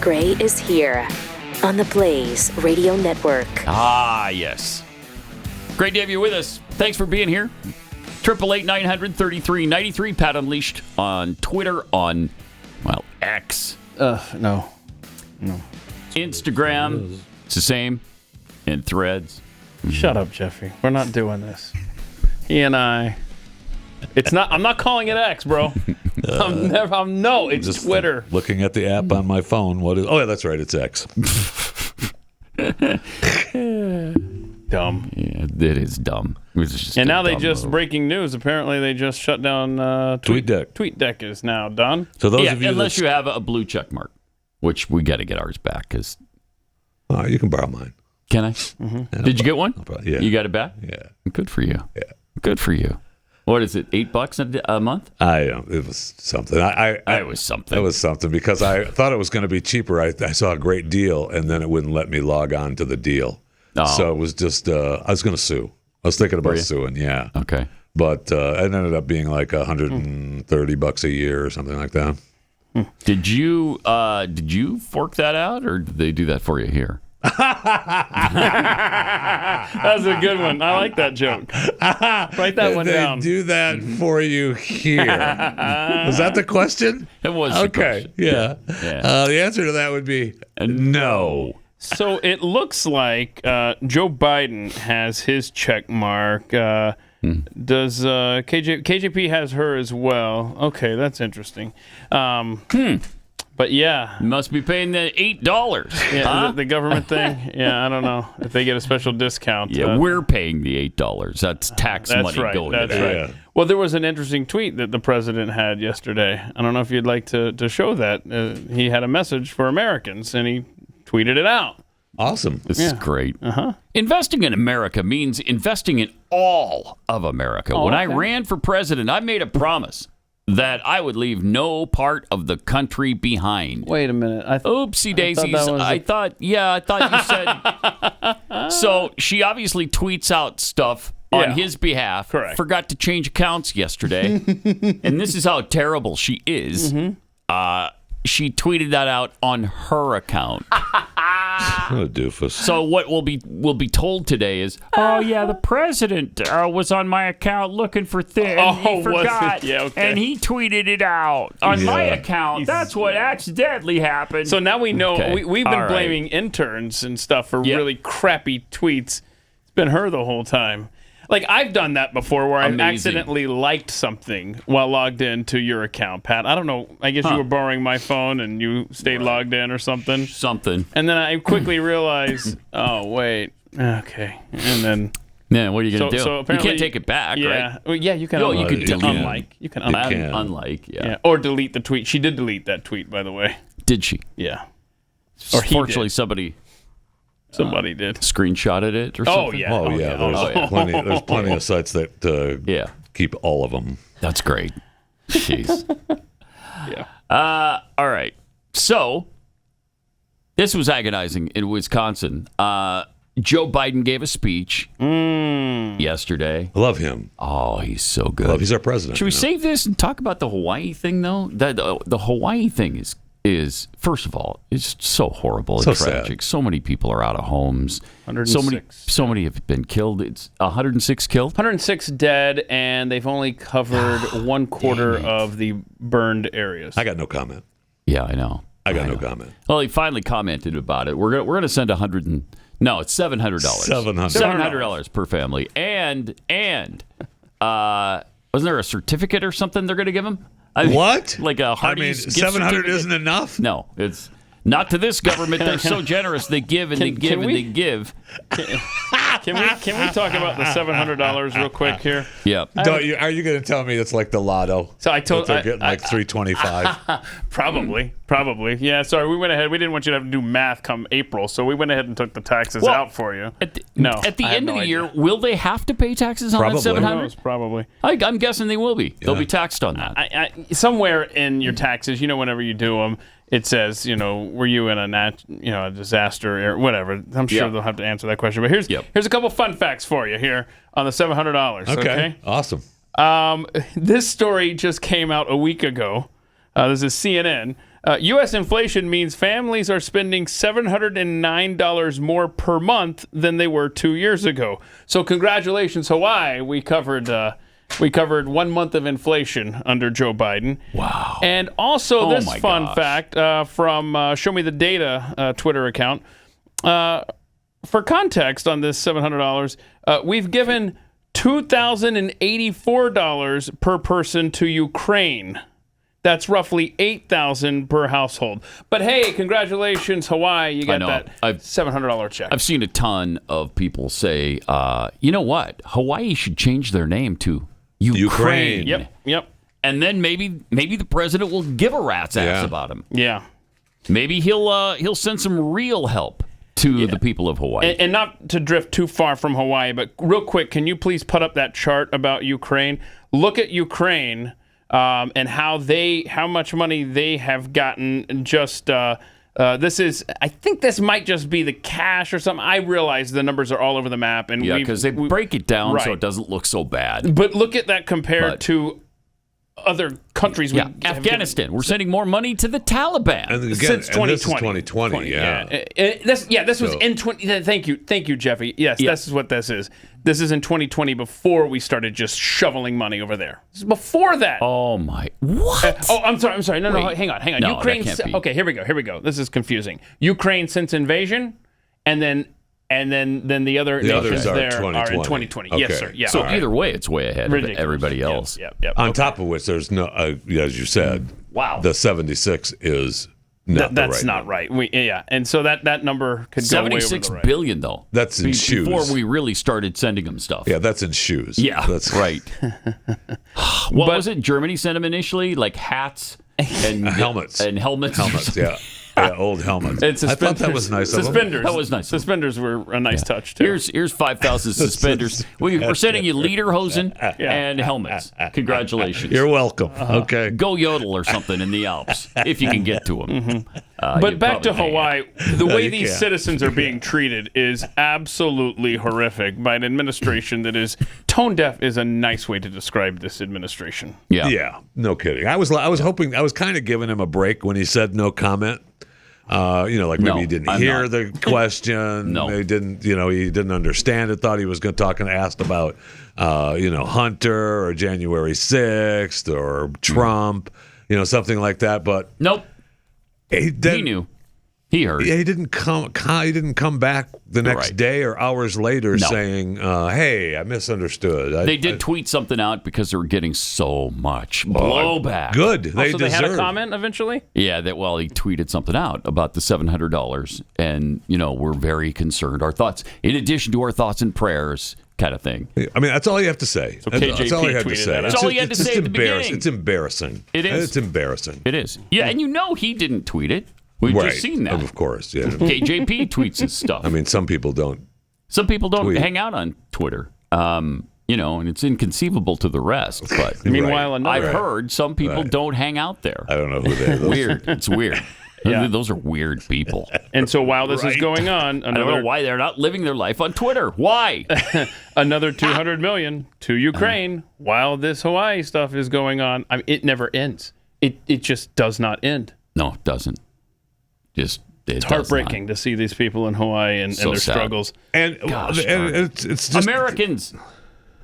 Gray is here on the Blaze Radio Network. Ah, yes. Great to have you with us. Thanks for being here. 888-900-3393. Pat Unleashed on Twitter, on, well, X. No. Instagram. It's the same. And Threads. Shut up, Jeffy. We're not doing this. He and I. I'm not calling it X, bro. It's just Twitter. Looking at the app on my phone. Oh, yeah, that's right. It's X. Dumb. Yeah, it is dumb. And now breaking news. Apparently, they just shut down TweetDeck. TweetDeck is now done. So those of you unless you have a blue check mark, which we got to get ours back. Because you can borrow mine. Can I? Mm-hmm. Yeah, Did you get one? Yeah. You got it back? Yeah. Good for you. Yeah. Good for you. What is it? $8 a month? It was something. It was something. It was something because I thought it was going to be cheaper. I saw a great deal, and then it wouldn't let me log on to the deal. Oh. So it was just I was going to sue. I was thinking about suing. Yeah. Okay. But it ended up being like $130 a year or something like that. Did you fork that out, or did they do that for you here? That's a good one. I like that joke. Write that one down. They do that for you here. Was that the question? It was. Okay. Yeah. The answer to that would be no. So it looks like Joe Biden has his check mark. Does KJP has her as well? Okay, that's interesting. But yeah, you must be paying the $8. Yeah, the government thing. Yeah, I don't know if they get a special discount. Yeah, we're paying the $8. That's tax money going. That's to right. Yeah. Well, there was an interesting tweet that the president had yesterday. I don't know if you'd like to show that. He had a message for Americans, and he tweeted it out. Awesome. This is great. Investing in America means investing in all of America. When I ran for president, I made a promise that I would leave no part of the country behind. Wait a minute. Oopsie daisies. I thought you said. So she obviously tweets out stuff on his behalf. Correct. Forgot to change accounts yesterday. And this is how terrible she is. She tweeted that out on her account. What a doofus. So what we'll be told today is, the president was on my account looking for things. He forgot, and he tweeted it out on my account. That's what accidentally happened. So now we know. We've been blaming interns and stuff for really crappy tweets. It's been her the whole time. Like, I've done that before where I've accidentally liked something while logged into your account, Pat. I don't know. I guess you were borrowing my phone and you stayed logged in or something. And then I quickly realized, oh, wait. Okay. And then... Yeah, what are you going to do? So apparently, you can't take it back, right? Well, yeah, you can you can unlike. You can unlike, yeah. Or delete the tweet. She did delete that tweet, by the way. Did she? Yeah. Or fortunately, somebody did. Screenshotted it or something? Oh, yeah. There's plenty of sites that keep all of them. That's great. Jeez. Yeah. All right. So, this was agonizing in Wisconsin. Joe Biden gave a speech yesterday. I love him. Oh, he's so good. He's our president. Should we save this and talk about the Hawaii thing, though? The Hawaii thing is first of all, it's so horrible and tragic. Sad. So many people are out of homes. 106. So many have been killed. It's 106 killed. 106 dead, and they've only covered 1/4 of the burned areas. I got no comment. Yeah, I know. I got no comment. Well, he finally commented about it. We're gonna send it's $700. $700 per family, and wasn't there a certificate or something they're going to give him? What? Like a Hardee's gift 700 isn't enough? No, it's not to this government. They're so generous. They give and they give and they give. Can we talk about the $700 real quick here? Yeah. Are you going to tell me it's like the lotto? So I told they're getting like $325. Probably. Yeah. Sorry, we went ahead. We didn't want you to have to do math come April, so we went ahead and took the taxes out for you. At the end of the year, will they have to pay taxes on that $700? Probably. I'm guessing they will be. They'll be taxed on that. Somewhere in your taxes, whenever you do them, it says, were you in a disaster or whatever. I'm sure they'll have to answer that question. But here's a couple fun facts for you here on the $700. Okay. Awesome. This story just came out a week ago. This is CNN. U.S. inflation means families are spending $709 more per month than they were 2 years ago. So congratulations, Hawaii. We covered 1 month of inflation under Joe Biden. Wow. And also this fun fact from Show Me the Data Twitter account. For context on this $700, we've given $2,084 per person to Ukraine. That's roughly $8,000 per household. But hey, congratulations, Hawaii! You got that $700 check. I've seen a ton of people say, you know what? Hawaii should change their name to Ukraine. Yep. And then maybe the president will give a rat's ass about him. Yeah. Maybe he'll send some real help to the people of Hawaii. And not to drift too far from Hawaii, but real quick, can you please put up that chart about Ukraine? Look at Ukraine and how much money they have gotten. Just this is, I think this might just be the cash or something. I realize the numbers are all over the map, and because they break it down so it doesn't look so bad. But look at that compared to other countries. Afghanistan. We're sending more money to the Taliban since 2020. This is 2020. This was in 20. Thank you, Jeffy. Yes, this is what this is. This is in 2020 before we started just shoveling money over there. This is before that. Oh my! What? I'm sorry. No, hang on. No, Ukraine. That can't be. Okay, here we go. This is confusing. Ukraine since invasion, and then the other nations are there 2020. are in 2020. Okay. Yes, sir. Yeah. So either way, it's way ahead of everybody else. Yep. On top of which, there's no, as you said, the 76 is not that's not right. And so that number could go way over the right. $76 billion, though. That's in shoes. Before we really started sending them stuff. Yeah, that's in shoes. Yeah, that's right. What was it? Germany sent them initially, like hats and helmets. Helmets, yeah. Yeah, old helmets. I thought that was nice. Suspenders. That was nice. Suspenders were a nice touch too. Here's 5,000 suspenders. We're sending you lederhosen and helmets. Congratulations. You're welcome. Okay. Go yodel or something in the Alps if you can get to them. Mm-hmm. But back to Hawaii, the way these citizens are being treated is absolutely horrific by an administration that is tone deaf. Is a nice way to describe this administration. Yeah. No kidding. I was hoping, I was kind of giving him a break when he said no comment. Maybe he didn't hear the question. No. He didn't understand it, thought he was going to talk and asked about, Hunter or January 6th or Trump, something like that. But nope. He knew. He heard. Yeah, he didn't come back the next day or hours later saying, "Hey, I misunderstood." They did tweet something out because they were getting so much blowback. Good. So they had a comment eventually? Yeah, he tweeted something out about the $700, and we're very concerned. Our thoughts, in addition to our thoughts and prayers, kind of thing. I mean, that's all you have to say. So KJP that's all you had to tweeted say. that. That's all you had to say at the beginning. It's embarrassing. It is. It's embarrassing. It is. Yeah, and he didn't tweet it. We've just seen that. Of course, yeah. KJP tweets his stuff. I mean, some people don't. Some people don't tweet. hang out on Twitter. And it's inconceivable to the rest. But meanwhile, I've heard some people don't hang out there. I don't know who they are. Weird. It's weird. Yeah. Those are weird people. And so while this is going on, I don't know why they're not living their life on Twitter. Why? Another $200 million to Ukraine while this Hawaii stuff is going on. I mean, it never ends. It just does not end. No, it doesn't. It's heartbreaking to see these people in Hawaii and their struggles. And it's just Americans.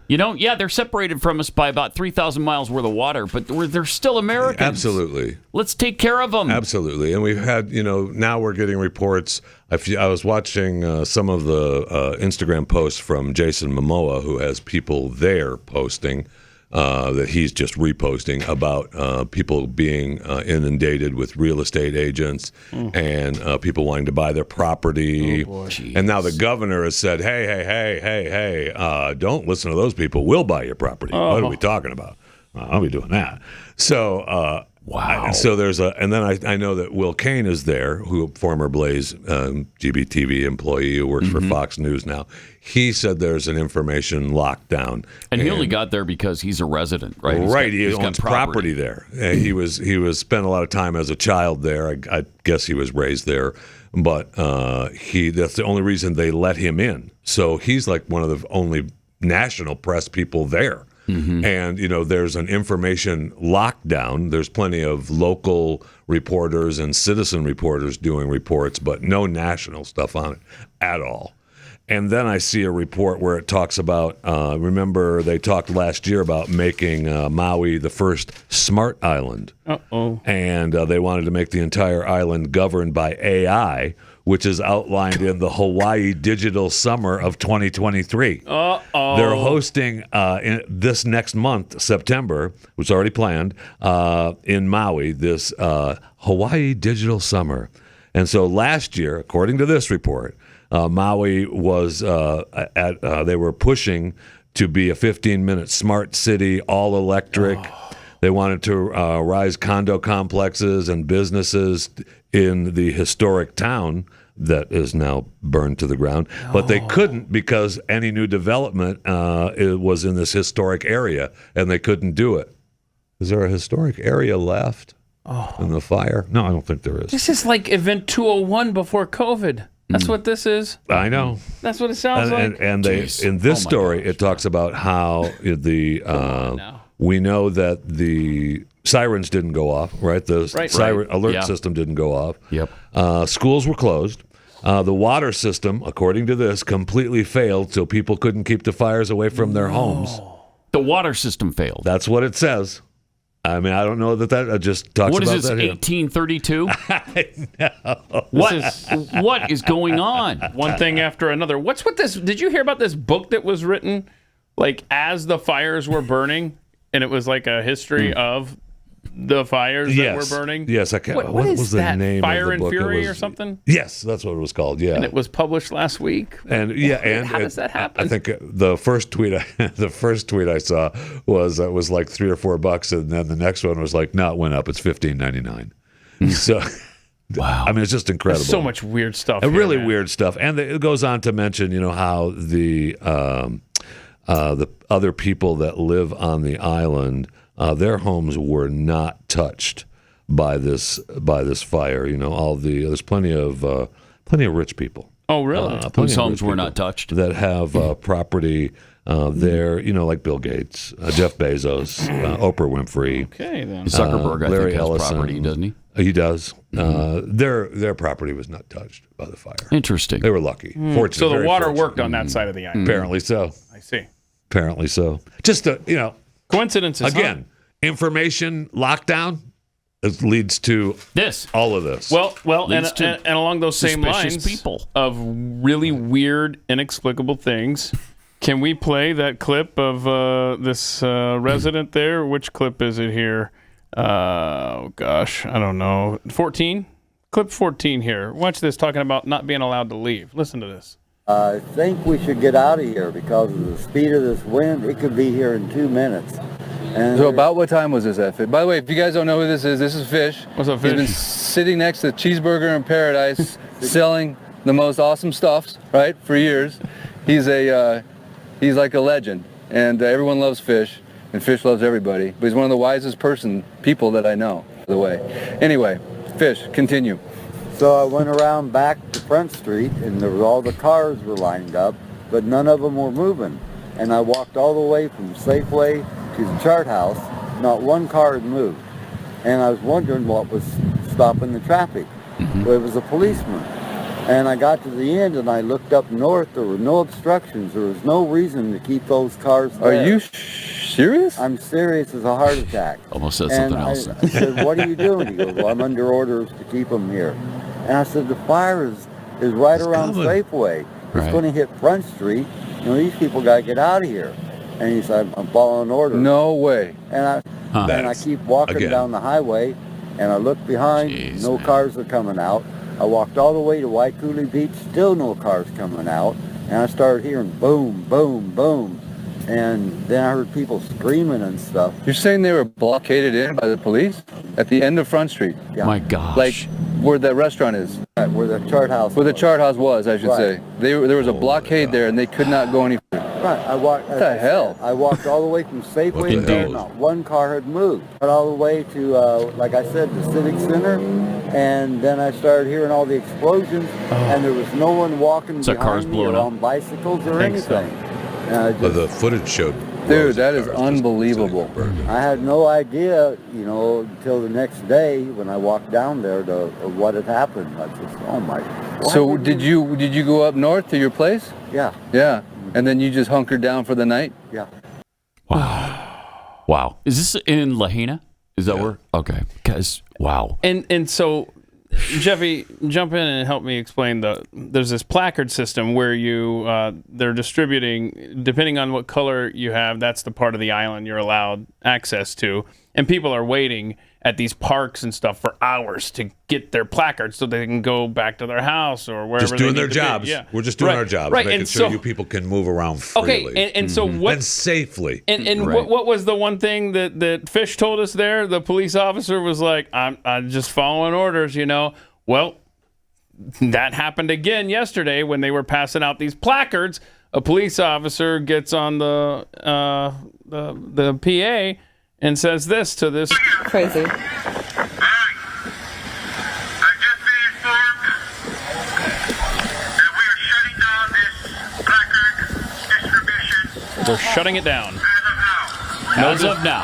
They're separated from us by about 3,000 miles worth of water, but they're still Americans. Absolutely. Let's take care of them. Absolutely. And we've had, now we're getting reports. I was watching some of the Instagram posts from Jason Momoa, who has people there posting that he's just reposting about people being inundated with real estate agents and people wanting to buy their property. And now the governor has said, hey, don't listen to those people. We'll buy your property. What are we talking about? I'll be doing that. So, wow. So there's and then I know that Will Cain is there, former Blaze GBTV employee who works for Fox News now. He said there's an information lockdown, and he only got there because he's a resident, right? Right, he owns property there. He was spent a lot of time as a child there. I guess he was raised there, but that's the only reason they let him in. So he's like one of the only national press people there. And, there's an information lockdown. There's plenty of local reporters and citizen reporters doing reports, but no national stuff on it at all. And then I see a report where it talks about, remember they talked last year about making Maui the first smart island. And they wanted to make the entire island governed by AI, which is outlined in the Hawaii Digital Summer of 2023. They're hosting this next month, September, which is already planned, in Maui, this Hawaii Digital Summer. And so last year, according to this report, Maui was they were pushing to be a 15-minute smart city, all electric. They wanted to rise condo complexes and businesses in the historic town that is now burned to the ground. But they couldn't because any new development it was in this historic area, and they couldn't do it. Is there a historic area left in the fire? No, I don't think there is. This is like Event 201 before COVID. That's what this is. I know. That's what it sounds like. And they, in this story, it talks about how we know that the sirens didn't go off, right? The siren alert system didn't go off. Yep. Schools were closed. The water system, according to this, completely failed, so people couldn't keep the fires away from their homes. The water system failed. That's what it says. I mean, I don't know that just talks about that. What is this, 1832? I know. What is going on? One thing after another. What's with this? Did you hear about this book that was written, like, as the fires were burning? And it was like a history of the fires that were burning? Yes. What was the name Fire of the book? and Fury or something? Yes, that's what it was called, yeah. And it was published last week? And how does that happen? I think the first tweet I saw was it was like $3 or $4, and then the next one was like, no, it went up. It's $15.99. So, wow. I mean, it's just incredible. There's so much weird stuff. Really weird stuff. And it goes on to mention, how the other people that live on the island, their homes were not touched by this fire. There's plenty of rich people. Oh, really? Whose homes were not touched? That have property there. Like Bill Gates, Jeff Bezos, Oprah Winfrey. Okay, then Zuckerberg, I Larry think, has Ellison, property, doesn't he? He does. Their property was not touched by the fire. Interesting. They were lucky. Fortunate. So the water worked on that side of the island. Apparently so. I see. Apparently so. Just coincidences. Again, information lockdown leads to all of this. Well, and along those same lines of really weird, inexplicable things, can we play that clip of this resident there? Which clip is it here? Oh, gosh, I don't know. 14? Clip 14 here. Watch this, talking about not being allowed to leave. Listen to this. I think we should get out of here because of the speed of this wind. It could be here in 2 minutes. And so about what time was this at? By the way, if you guys don't know who this is Fish. What's up, Fish? He's been sitting next to Cheeseburger in Paradise, selling the most awesome stuffs, right, for years. He's like a legend, and everyone loves Fish, and Fish loves everybody. But he's one of the wisest people that I know, by the way. Anyway, Fish, continue. So I went around back to Front Street, and all the cars were lined up, but none of them were moving. And I walked all the way from Safeway to the Chart House. Not one car had moved. And I was wondering what was stopping the traffic. Well, it was a policeman. And I got to the end, and I looked up north. There were no obstructions. There was no reason to keep those cars there. Are you serious? I'm serious as a heart attack. Almost said something else. I said, what are you doing? He goes, well, I'm under orders to keep them here. And I said, the fire is right around Safeway. It's going to hit Front Street. These people got to get out of here. And he said, I'm following orders. No way. And I keep walking down the highway, and I look behind, no cars are coming out. I walked all the way to Waikuli Beach, still no cars coming out. And I started hearing boom, boom, boom. And then I heard people screaming and stuff. You're saying they were blockaded in by the police at the end of Front Street? Yeah. My gosh. Like where the restaurant is? Right, where the Chart House Where the Chart House was, I should say. There was a blockade there, and they could not go any further. Right, What the hell? I walked all the way from Safeway to there, not one car had moved. Went all the way to, like I said, the Civic Center, and then I started hearing all the explosions, and there was no one walking behind me or on bicycles or anything. The footage showed Dude, that is unbelievable. I had no idea, until the next day when I walked down there of what had happened. I just, oh my. So did you go up north to your place? Yeah. Yeah. And then you just hunkered down for the night? Yeah. Wow. Is this in Lahaina? Is that where? Okay. Because, wow. And so, Jeffy, jump in and help me explain there's this placard system where they're distributing, depending on what color you have, that's the part of the island you're allowed access to. And people are waiting at these parks and stuff for hours to get their placards so they can go back to their house or wherever just doing they their need jobs. To be. Yeah. We're just doing our jobs, making sure you people can move around freely. Okay, and so what? And safely. And what was the one thing that Fish told us there? The police officer was like, I'm just following orders, Well, that happened again yesterday when they were passing out these placards. A police officer gets on the PA and says this to this crazy. They're shutting it down. As of now.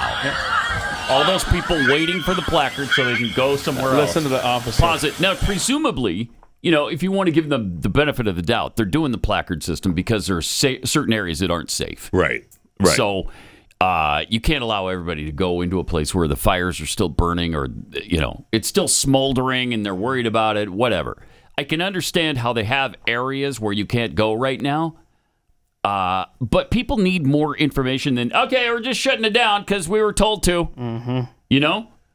All those people waiting for the placard so they can go somewhere else. Listen to the officer. Pause it. Now, presumably, if you want to give them the benefit of the doubt, they're doing the placard system because there are certain areas that aren't safe. Right. So you can't allow everybody to go into a place where the fires are still burning or, it's still smoldering and they're worried about it, whatever. I can understand how they have areas where you can't go right now. But people need more information than, okay, we're just shutting it down because we were told to. Mm-hmm.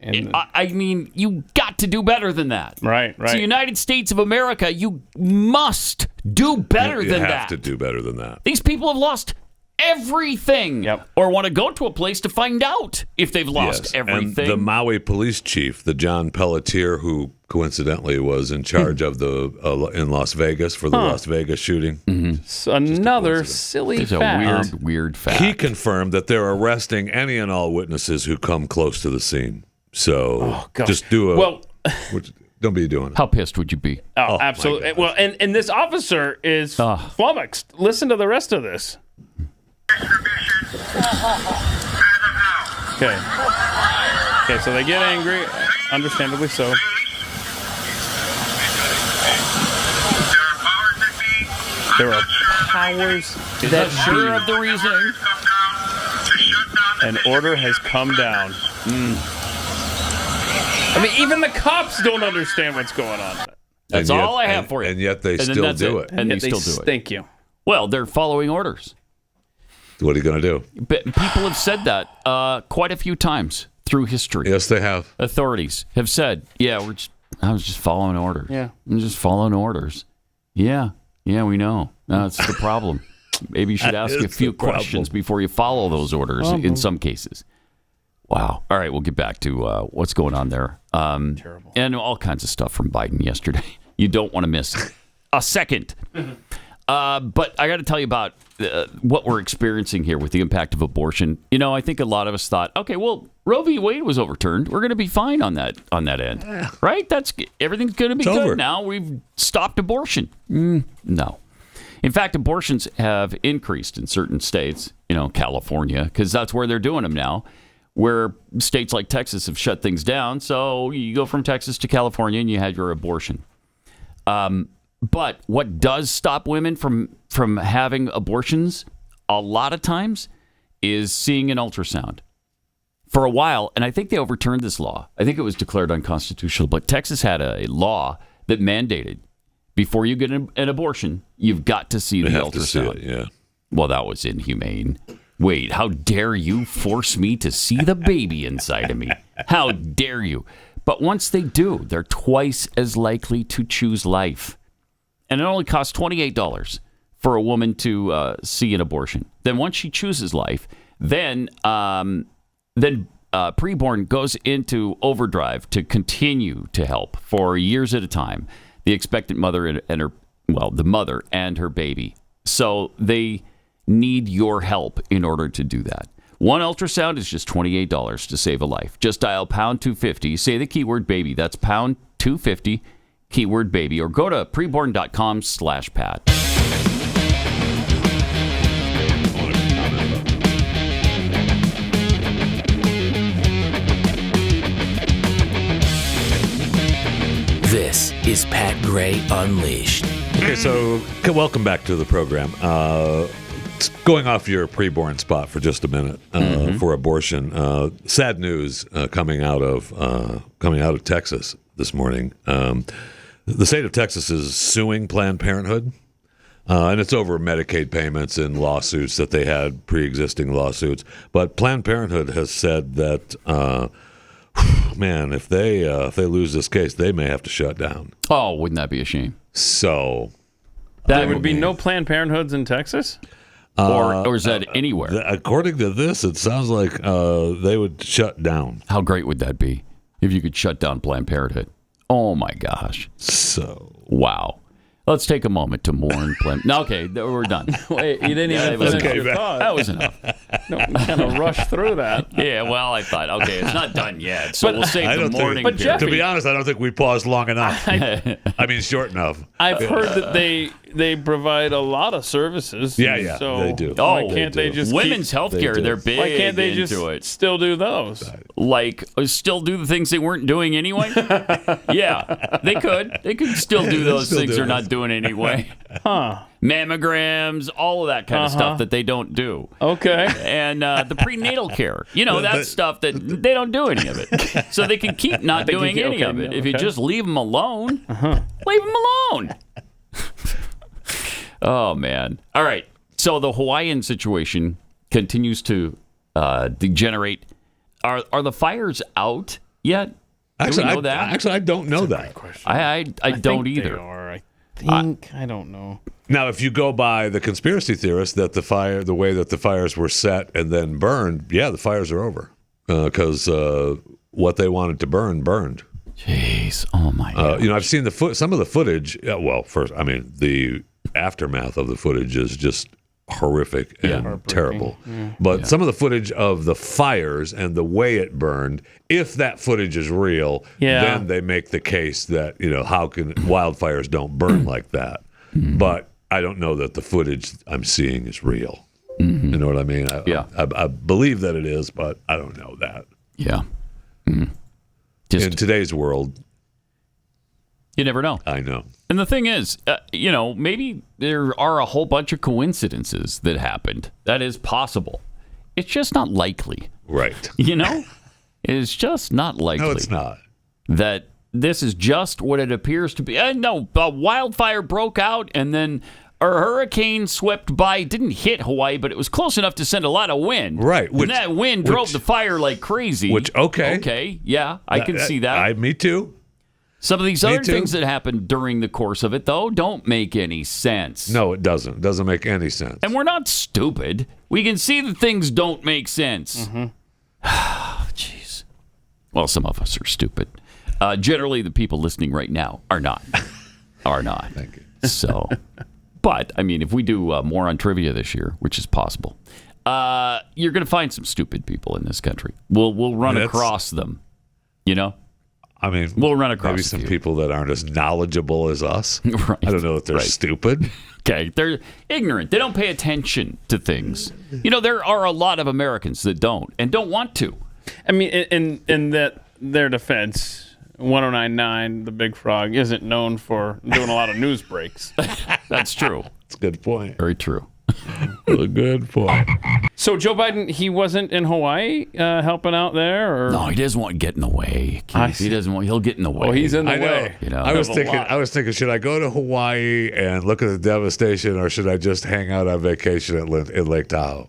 I mean, you got to do better than that. Right. It's the United States of America. You must do better than that. You have to do better than that. These people have lost everything, or want to go to a place to find out if they've lost everything. And the Maui police chief, the John Pelletier, who coincidentally was in charge of in Las Vegas for the Las Vegas shooting. Mm-hmm. So another silly fact. A weird fact. He confirmed that they're arresting any and all witnesses who come close to the scene. So just do don't be doing it. How pissed would you be? Oh, absolutely. Well, and this officer is flummoxed. Listen to the rest of this. Okay, so they get angry, understandably so. There are powers that sure of the reason. An order has come down. I mean, even the cops don't understand what's going on. That's all I have for you. And yet they still do it. And they still do it. Thank you. Well, they're following orders. What are you going to do? People have said that quite a few times through history. Yes, they have. Authorities have said, I was just following orders. Yeah. I'm just following orders. Yeah, we know. That's the problem. Maybe you should ask a few questions before you follow those orders in some cases. Wow. All right, we'll get back to what's going on there. Terrible. And all kinds of stuff from Biden yesterday. You don't want to miss a second. But I got to tell you about what we're experiencing here with the impact of abortion. I think a lot of us thought, okay, well, Roe v. Wade was overturned. We're going to be fine on that end, right? Everything's going to be good now. We've stopped abortion. No. In fact, abortions have increased in certain states, California, because that's where they're doing them now, where states like Texas have shut things down. So you go from Texas to California and you had your abortion. But what does stop women from having abortions a lot of times is seeing an ultrasound. For a while, and I think they overturned this law. I think it was declared unconstitutional, but Texas had a law that mandated before you get an abortion, you've got to see the ultrasound. To see it, yeah. Well, that was inhumane. Wait, how dare you force me to see the baby inside of me? How dare you? But once they do, they're twice as likely to choose life. And it only costs $28 for a woman to see an abortion. Then once she chooses life, then preborn goes into overdrive to continue to help for years at a time. The expectant mother and the mother and her baby. So they need your help in order to do that. One ultrasound is just $28 to save a life. Just dial pound 250, say the keyword baby. That's pound 250, keyword baby, or go to preborn.com/Pat. Ray Unleashed. Okay, so welcome back to the program. Going off your preborn spot for just a minute for abortion. Sad news coming out of Texas this morning. The state of Texas is suing Planned Parenthood, and it's over Medicaid payments and lawsuits that they had, pre-existing lawsuits. But Planned Parenthood has said that, man, if they lose this case, they may have to shut down. Oh, wouldn't that be a shame? So there would be no Planned Parenthoods in Texas? Or is that anywhere? According to this, it sounds like they would shut down. How great would that be if you could shut down Planned Parenthood? Oh, my gosh. So. Wow. Let's take a moment to mourn Planned. No, okay, we're done. Wait, you didn't even finish your thought. That was enough. No, we kind of rushed through that. Yeah, well, I thought, okay, it's not done yet, so we'll save the mourning. But Jeffy, to be honest, I don't think we paused long enough. I mean, short enough. I've heard that they provide a lot of services. Yeah, so they do. Why can't they just women's health care? They're big. Why can't they just it. still do those? Like still do the things they weren't doing anyway? Yeah, they could. They could still do those things they're not doing anyway. Huh. Mammograms, all of that kind of stuff that they don't do. Okay. And the prenatal care. You know, that's stuff that they don't do any of it. So they can keep not doing any of it. If you just leave them alone, leave them alone. Oh, man. All right. So the Hawaiian situation continues to degenerate. Are the fires out yet? Actually, do we know that? Actually, I don't know that. I don't either. They are. I don't know. Now, if you go by the conspiracy theorists that the way that the fires were set and then burned, yeah, the fires are over because what they wanted to burn burned. Jeez, oh my God! I've seen some of the footage. Well, first, I mean, the aftermath of the footage is just horrific and terrible. Yeah. But some of the footage of the fires and the way it burned, if that footage is real, then they make the case that, how can wildfires don't burn like that? But I don't know that the footage I'm seeing is real. You know what I mean? I believe that it is, but I don't know that. Yeah. In today's world, you never know. I know. And the thing is, maybe there are a whole bunch of coincidences that happened. That is possible. It's just not likely. Right. It's just not likely. No, it's not. That this is just what it appears to be. No, a wildfire broke out and then a hurricane swept by. Didn't hit Hawaii, but it was close enough to send a lot of wind. Right. And that wind drove the fire like crazy. Okay, yeah, I can see that. Me too. Some of these other things that happened during the course of it, though, don't make any sense. No, it doesn't. It doesn't make any sense. And we're not stupid. We can see that things don't make sense. Jeez. Well, some of us are stupid. Generally, the people listening right now are not. Thank you. So, but, I mean, if we do more on trivia this year, which is possible, you're going to find some stupid people in this country. We'll run across them, I mean, we'll run across maybe some people that aren't as knowledgeable as us. Right. I don't know if they're stupid. Okay, they're ignorant. They don't pay attention to things. There are a lot of Americans that don't and don't want to. I mean, in their defense, 109.9, the Big Frog, isn't known for doing a lot of news breaks. That's true. That's a good point. Very true. A good point. So Joe Biden, he wasn't in Hawaii helping out there, or no, he doesn't want to get in the way. He doesn't want. He'll get in the way. Oh, he's in the way. I was thinking, should I go to Hawaii and look at the devastation, or should I just hang out on vacation in Lake Tahoe?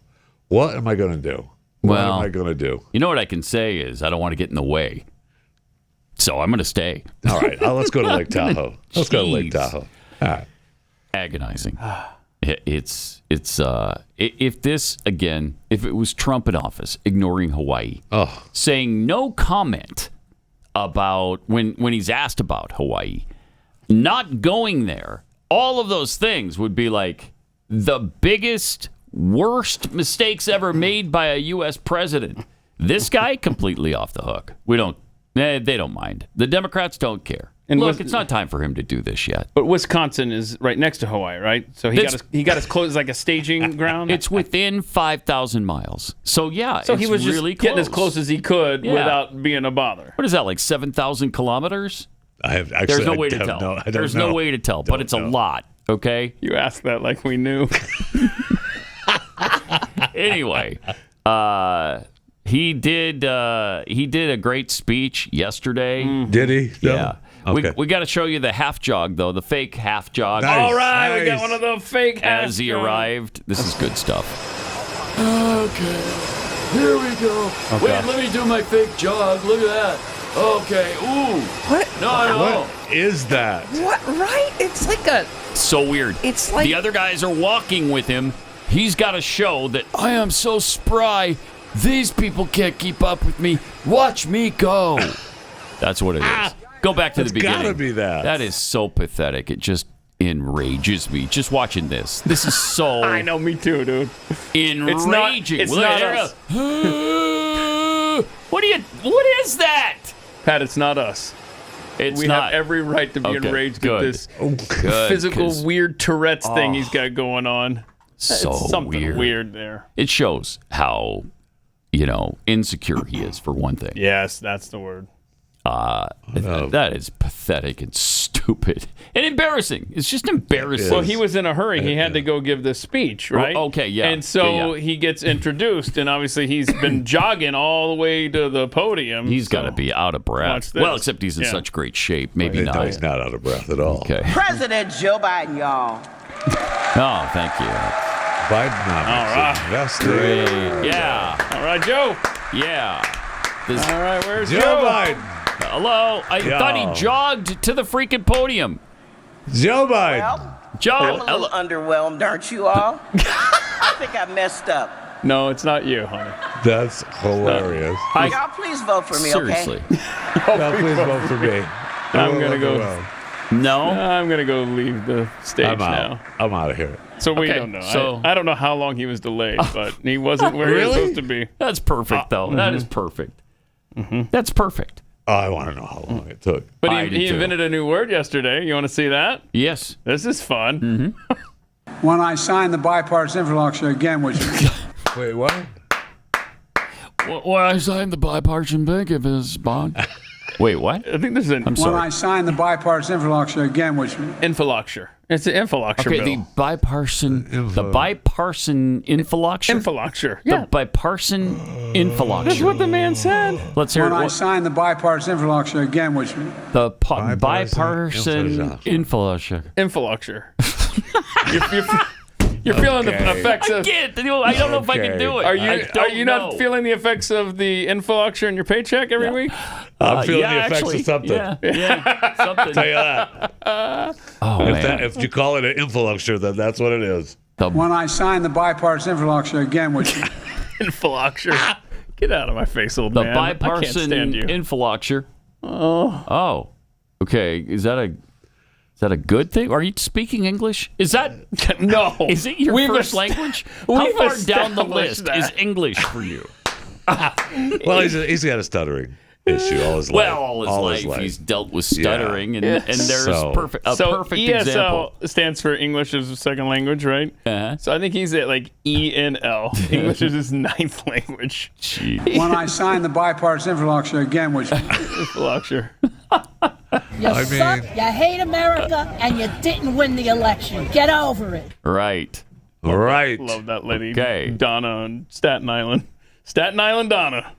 What am I going to do? What am I going to do? You know what I can say is I don't want to get in the way, so I'm going to stay. All right, let's go to Lake Tahoe. Let's go to Lake Tahoe. All right. Agonizing. It's if this again, if it was Trump in office ignoring Hawaii, saying no comment about when he's asked about Hawaii, not going there, all of those things would be like the biggest, worst mistakes ever made by a U.S. president. This guy completely off the hook. They don't mind. The Democrats don't care. And look, it's not time for him to do this yet. But Wisconsin is right next to Hawaii, right? So he got as close as like a staging ground. It's within 5,000 miles. So yeah, so he was really just getting as close as he could without being a bother. What is that, like 7,000 kilometers? There's no way to tell. There's no way to tell, but it's a lot. Okay. You asked that like we knew. Anyway, he did a great speech yesterday. Did he? No. Yeah. Okay. We got to show you the half jog though, the fake half jog. Nice. All right, we got one of the fake half as he jog. arrived. This is good stuff. Okay, here we go. Wait, let me do my fake jog. Look at that. Okay. Ooh. What? No. What is that? What? Right? It's like a... So weird. It's like... The other guys are walking with him. He's got to show that I am so spry. These people can't keep up with me. Watch me go. That's what it is. Go back to the beginning. It's gotta be that. That is so pathetic. It just enrages me. Just watching this. This is so... I know, me too, dude. Enraging. It's not us. What is that? Pat, it's not us. We have every right to be enraged at this physical weird Tourette's thing he's got going on. So it's something weird there. It shows how, insecure he is, for one thing. Yes, that's the word. That is pathetic and stupid and embarrassing. It's just embarrassing. Well, he was in a hurry. He had to go give this speech, right? Okay, yeah. And so he gets introduced, and obviously he's been jogging all the way to the podium. He's got to be out of breath. Well, except he's in such great shape. Maybe not. No, he's not out of breath at all. Okay. President Joe Biden, y'all. Oh, thank you. Bidenomics. Great. Yeah. All right, Joe. Yeah. All right, where's Joe Biden? Hello. I thought he jogged to the freaking podium. Joe Biden. Well, Joe. I'm a little underwhelmed, aren't you all? I think I messed up. No, it's not you, honey. That's hilarious. Y'all please vote for me, Seriously. okay? Now, please vote for me. I'm going to go. No. I'm going to go leave the stage now. I'm out of here. So we don't know. So I don't know how long he was delayed, but he wasn't where he was supposed to be. That's perfect, though. That is perfect. That's perfect. Oh, I want to know how long it took. But he invented a new word yesterday. You want to see that? Yes. This is fun. When I signed the bipartisan infrastructure again, which... Wait, what? When I signed the bipartisan bank of his bond. Wait, what? I think there's an... I'm sorry. When I signed the bipartisan infrastructure again, which... Infrastructure. It's an infrastructure bill. The bipartisan infrastructure? Infrastructure. The bipartisan infrastructure. That's what the man said. Let's hear when I signed the bipartisan infrastructure again, which... The bipartisan infrastructure. Infrastructure. You're feeling the effects of... I don't know if I can do it. Are you not feeling the effects of the infrastructure in your paycheck every week? I'm feeling the effects of something. Yeah, something. I'll tell you that. If you call it an infrastructure, then that's what it is. When I signed the bipartisan infrastructure again, which... Infrastructure. Get out of my face, old man. The bipartisan infrastructure. Oh. Okay. Is that a good thing? Are you speaking English? Is that no? Is it your first language? How far down the list is English for you? Well, he's got a stuttering issue all his life. Well, all his life he's dealt with stuttering, and there's a perfect ESL example. Stands for English as a second language, right? Uh-huh. So I think he's at like ENL. English is his ninth language. Jeez. When I signed the bipartisan infrastructure again, which... Infrastructure. You suck, you hate America, and you didn't win the election. Get over it. Right. Right. Love that lady. Okay. Donna on Staten Island. Staten Island Donna.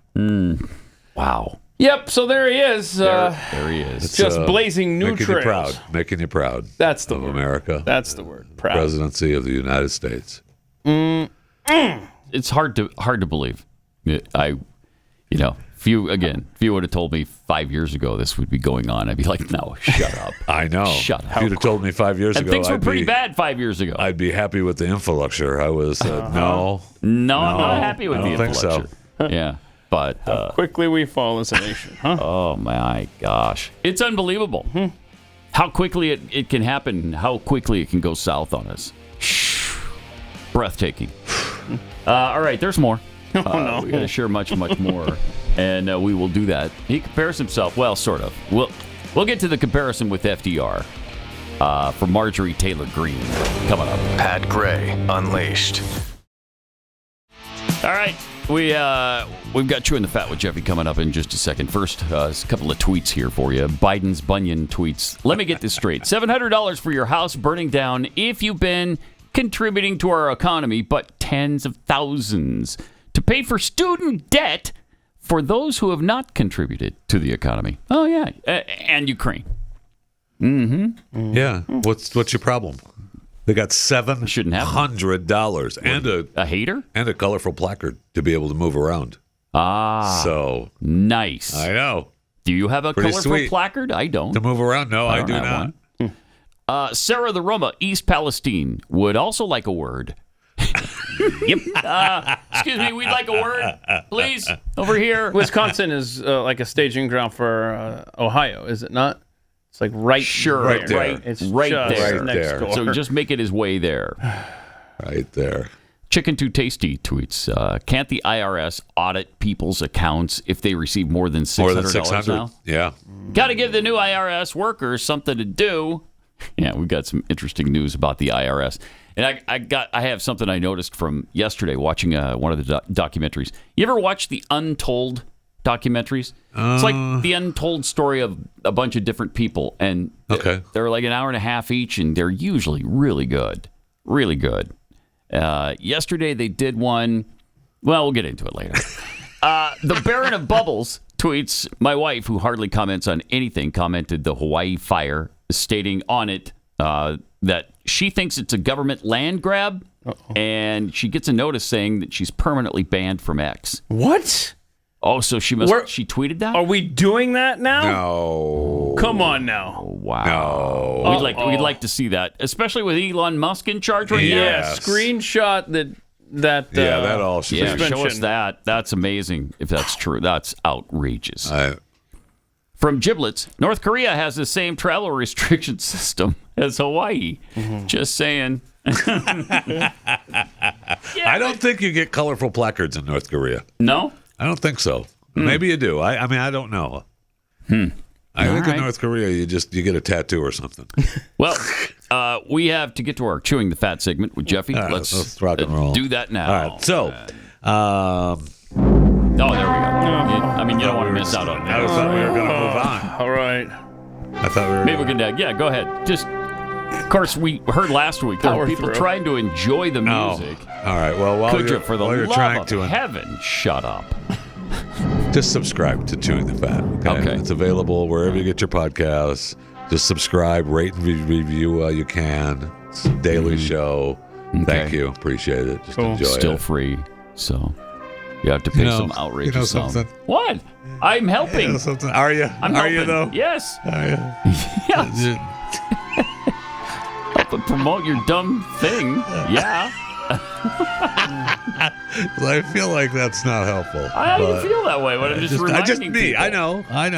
Wow. Yep, so there he is. There he is. It's, just blazing new trails. Making you proud. That's the of word. America. That's the word. Proud. Presidency of the United States. It's hard to believe. If you would have told me 5 years ago this would be going on, I'd be like, no, shut up. I know. Shut up. If you'd have told me 5 years ago, things were pretty bad 5 years ago. I'd be happy with the infrastructure. I was no, I'm not happy with the infrastructure. So. Yeah, but how quickly we fall as a nation, huh? Oh my gosh, it's unbelievable how quickly it can happen. How quickly it can go south on us. Breathtaking. All right, there's more. We got to share much more, and we will do that. He compares himself. Well, sort of. We'll get to the comparison with FDR for Marjorie Taylor Greene coming up. Pat Gray Unleashed. All right. We've got Chewing the Fat with Jeffy coming up in just a second. First, a couple of tweets here for you. Biden's Bunyan tweets. Let me get this straight. $700 for your house burning down if you've been contributing to our economy, but tens of thousands to pay for student debt for those who have not contributed to the economy. Oh, yeah. And Ukraine. Mm-hmm. Yeah. What's your problem? They got $700 and a hater and a colorful placard to be able to move around. So nice. I know. Do you have a Pretty colorful sweet. placard? I don't. To move around? No, I do not. Sarah the Roma, East Palestine, would also like a word. Yep. Excuse me, we'd like a word, please, over here. Wisconsin is like a staging ground for Ohio, is it not? It's like right there. It's right just there. next door. So just make it his way there. Right there. Chicken Too Tasty tweets, can't the IRS audit people's accounts if they receive more than $600 now? Yeah. Got to give the new IRS workers something to do. Yeah, we've got some interesting news about the IRS. And I have something I noticed from yesterday watching one of the documentaries. You ever watch the Untold documentaries? It's like the untold story of a bunch of different people, and they're like an hour and a half each, and they're usually really good. Really good. Yesterday they did one. Well, we'll get into it later. The Baron of Bubbles tweets, my wife, who hardly comments on anything, commented the Hawaii fire, stating on it that she thinks it's a government land grab, and she gets a notice saying that she's permanently banned from X. What? Oh, so she tweeted that? Are we doing that now? No. Come on now. Oh, wow. No. We'd like to see that, especially with Elon Musk in charge right now. Yeah, screenshot that that all should be. Show us that. That's amazing. If that's true, that's outrageous. From Giblets, North Korea has the same travel restriction system as Hawaii. Mm-hmm. Just saying. I don't think you get colorful placards in North Korea. No? I don't think so. Maybe you do. I mean, I don't know. I think in North Korea, you get a tattoo or something. Well, we have to get to our Chewing the Fat segment with Jeffy. Let's rock and roll. Do that now. All right. So, oh, there we go. I mean, you don't want to miss out on that. I thought we were going to move on. All right. I thought we were. Maybe we can. Yeah, go ahead. Just. Of course, we heard last week there were people trying to enjoy the music. All right. Well, while you're trying to heaven, shut up. Just subscribe to Chewing the Fat. Okay. It's available wherever you get your podcasts. Just subscribe, rate, and review while you can. It's a daily show. Okay. Thank you. Appreciate it. Just enjoy it. Still free, so you have to pay some outrageous sum. Something? What? I'm helping. Are you? Are you though? Yes. Are you? Yes. Help promote your dumb thing. Yeah. I feel like that's not helpful. I don't feel that way, but I'm just reminding people. I know. I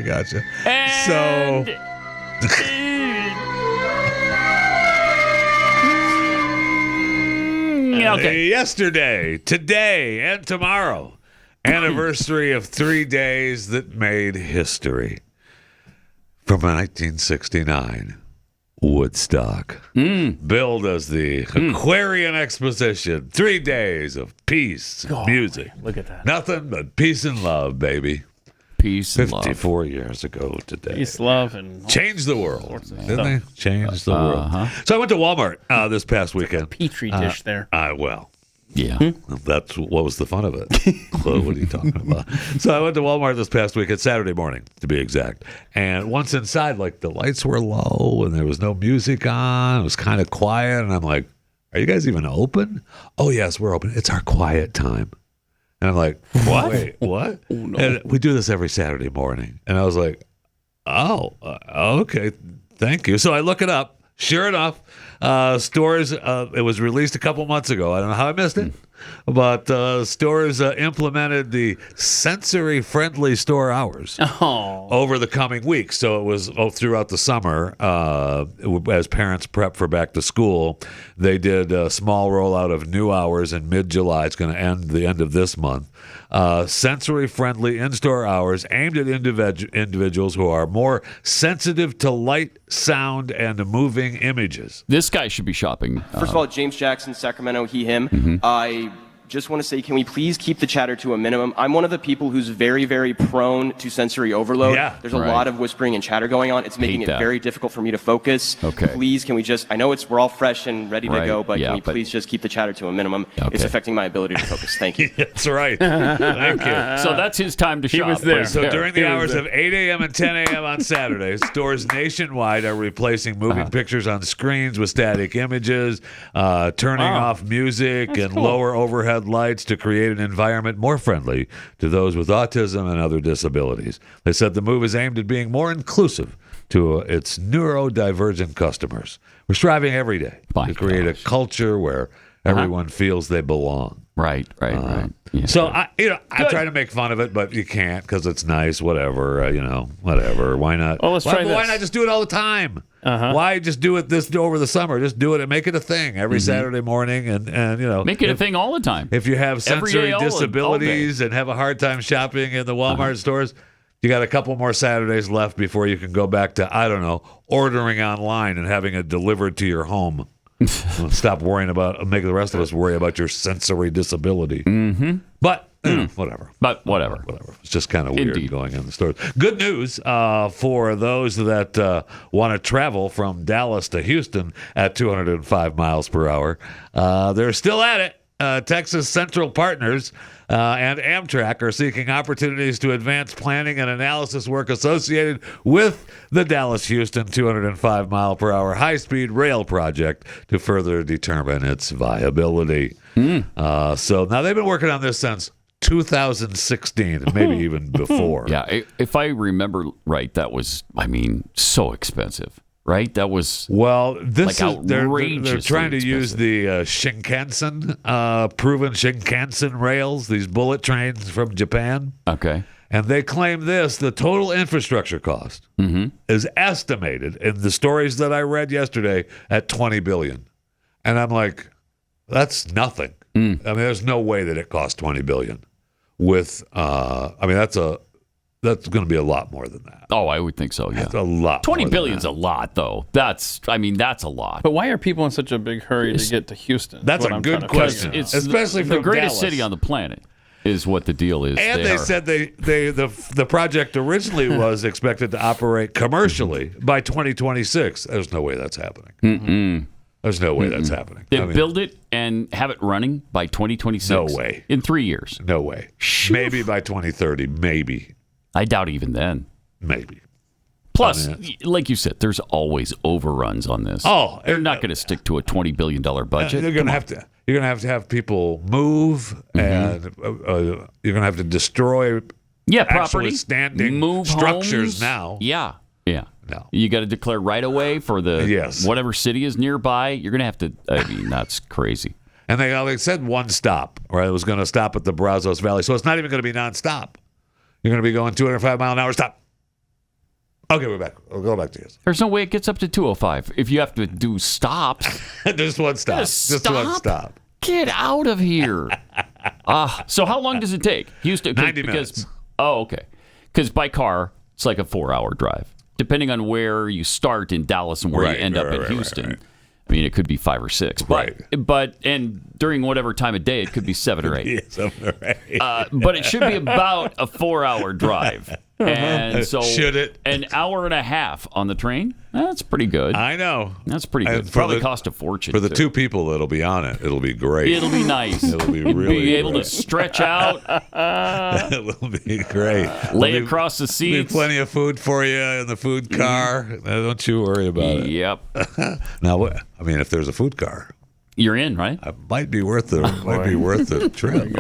got you. And okay. Yesterday, today, and tomorrow, anniversary of 3 days that made history. From 1969. Woodstock. Billed as the Aquarian Exposition. 3 days of peace and music. Look at that. Nothing but peace and love, baby. Peace and love. 54 years ago today. Peace, love, and changed the world. Didn't they? Changed the world. So I went to Walmart this past weekend. Petri dish there. Well. Yeah. That's what was the fun of it. What are you talking about? So I went to Walmart this past weekend, Saturday morning, to be exact. And once inside, like the lights were low and there was no music on. It was kind of quiet. And I'm like, are you guys even open? Oh, yes, we're open. It's our quiet time. And I'm like, what? Wait, what? Oh, no. And we do this every Saturday morning. And I was like, okay, thank you. So I look it up. Sure enough, stores, it was released a couple months ago. I don't know how I missed it, but stores implemented the sensory-friendly store hours over the coming weeks. So it was throughout the summer, as parents prep for back to school, they did a small rollout of new hours in mid-July. It's going to end the end of this month. Sensory-friendly in-store hours aimed at individuals who are more sensitive to light, sound, and moving images. This guy should be shopping. First of all, James Jackson, Sacramento, he, him. I just want to say, can we please keep the chatter to a minimum? I'm one of the people who's very, very prone to sensory overload. Yeah, There's a lot of whispering and chatter going on. It's making it very difficult for me to focus. Okay. Please, can we just, I know we're all fresh and ready to go, but can we please just keep the chatter to a minimum? It's affecting my ability to focus. Thank you. That's right. Thank you. So that's his time to shop. He was there. So during the hours of 8 a.m. and 10 a.m. on Saturdays, stores nationwide are replacing moving pictures on screens with static images, turning off music and lower overhead lights to create an environment more friendly to those with autism and other disabilities. They said the move is aimed at being more inclusive to its neurodivergent customers. We're striving every day to create a culture where everyone feels they belong. Right. Yeah. So I try to make fun of it, but you can't because it's nice. Whatever, whatever. Why not? Well, let's try this. Why not just do it all the time? Why just do it over the summer? Just do it and make it a thing every Saturday morning, and make it a thing all the time. If you have sensory disabilities and have a hard time shopping in the Walmart stores, you got a couple more Saturdays left before you can go back to ordering online and having it delivered to your home. Stop worrying about making the rest of us worry about your sensory disability. But whatever. It's just kind of weird going in the stores. Good news for those that want to travel from Dallas to Houston at 205 miles per hour. They're still at it. Texas Central Partners and Amtrak are seeking opportunities to advance planning and analysis work associated with the Dallas-Houston 205-mile-per-hour high-speed rail project to further determine its viability. So now they've been working on this since 2016, and maybe even before. Yeah, if I remember right, that was, so expensive. Right? That was this like is they're trying to use the Shinkansen, proven Shinkansen rails, these bullet trains from Japan. Okay. And they claim the total infrastructure cost is estimated in the stories that I read yesterday at $20 billion. And I'm like, that's nothing. There's no way that it costs $20 billion. That's going to be a lot more than that. Oh, I would think so, yeah. That's a lot. $20 billion's a lot, though. That's a lot. But why are people in such a big hurry to get to Houston? That's a good question. It's especially the from greatest Dallas. city on the planet is what the deal is. And they said the project originally was expected to operate commercially by 2026. There's no way that's happening. There's no way that's happening. They build it and have it running by 2026? No way. In 3 years? No way. Maybe by 2030. Maybe. I doubt even then. Maybe. Plus, like you said, there's always overruns on this. Oh, they're not going to stick to a $20 billion budget. You're going to have people move, and you're going to have to destroy property, standing move structures homes. now. Yeah. No. You got to declare right away for the whatever city is nearby. You're going to have to. That's crazy. And they said one stop, right? It was going to stop at the Brazos Valley, so it's not even going to be nonstop. You're going to be going 205 mile an hour. Stop. Okay, we're back. We'll go back to you. There's no way it gets up to 205 if you have to do stops. Just one stop. Just one stop. Get out of here. So how long does it take? Houston, 90 minutes. Oh, okay. Because by car, it's like a 4-hour drive, depending on where you start in Dallas and where you end up in Houston. Right. It could be 5 or 6, but during whatever time of day, it could be 7 or 8. 7 or 8. But it should be about a 4-hour drive. And so, should it? An hour and a half on the train? That's pretty good. I know. That's pretty good. Probably cost a fortune. For the two people that'll be on it, it'll be great. It'll be nice. It'll be really be able great. to stretch out. It will be great. Lay across the seats. There'll be plenty of food for you in the food car. Don't you worry about it. Yep. Now, if there's a food car, you're in, right? It might be worth the trip.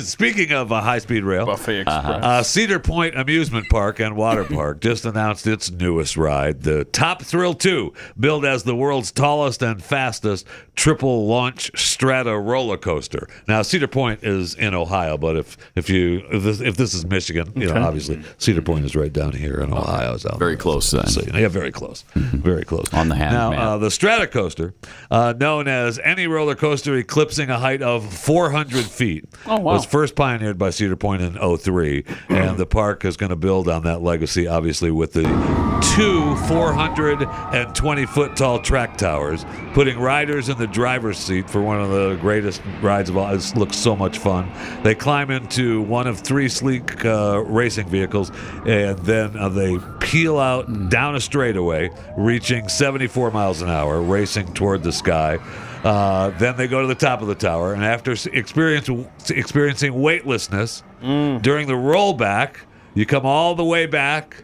Speaking of a high-speed rail, Buffet Express. Cedar Point Amusement Park and Water Park just announced its newest ride, the Top Thrill 2, billed as the world's tallest and fastest triple launch strata roller coaster. Now, Cedar Point is in Ohio, but if this is Michigan, obviously Cedar Point is right down here in Ohio. Very close then. So, very close. Very close. On the hand. Now, the strata coaster, known as any roller coaster eclipsing a height of 400 feet, was first pioneered by Cedar Point in 2003, and the park is going to build on that legacy, obviously, with the 2 420-foot tall track towers, putting riders in the driver's seat for one of the greatest rides of all. It looks so much fun. They climb into one of 3 sleek racing vehicles, and then they peel out down a straightaway, reaching 74 miles an hour, racing toward the sky. Then they go to the top of the tower, and after experiencing weightlessness during the rollback, you come all the way back.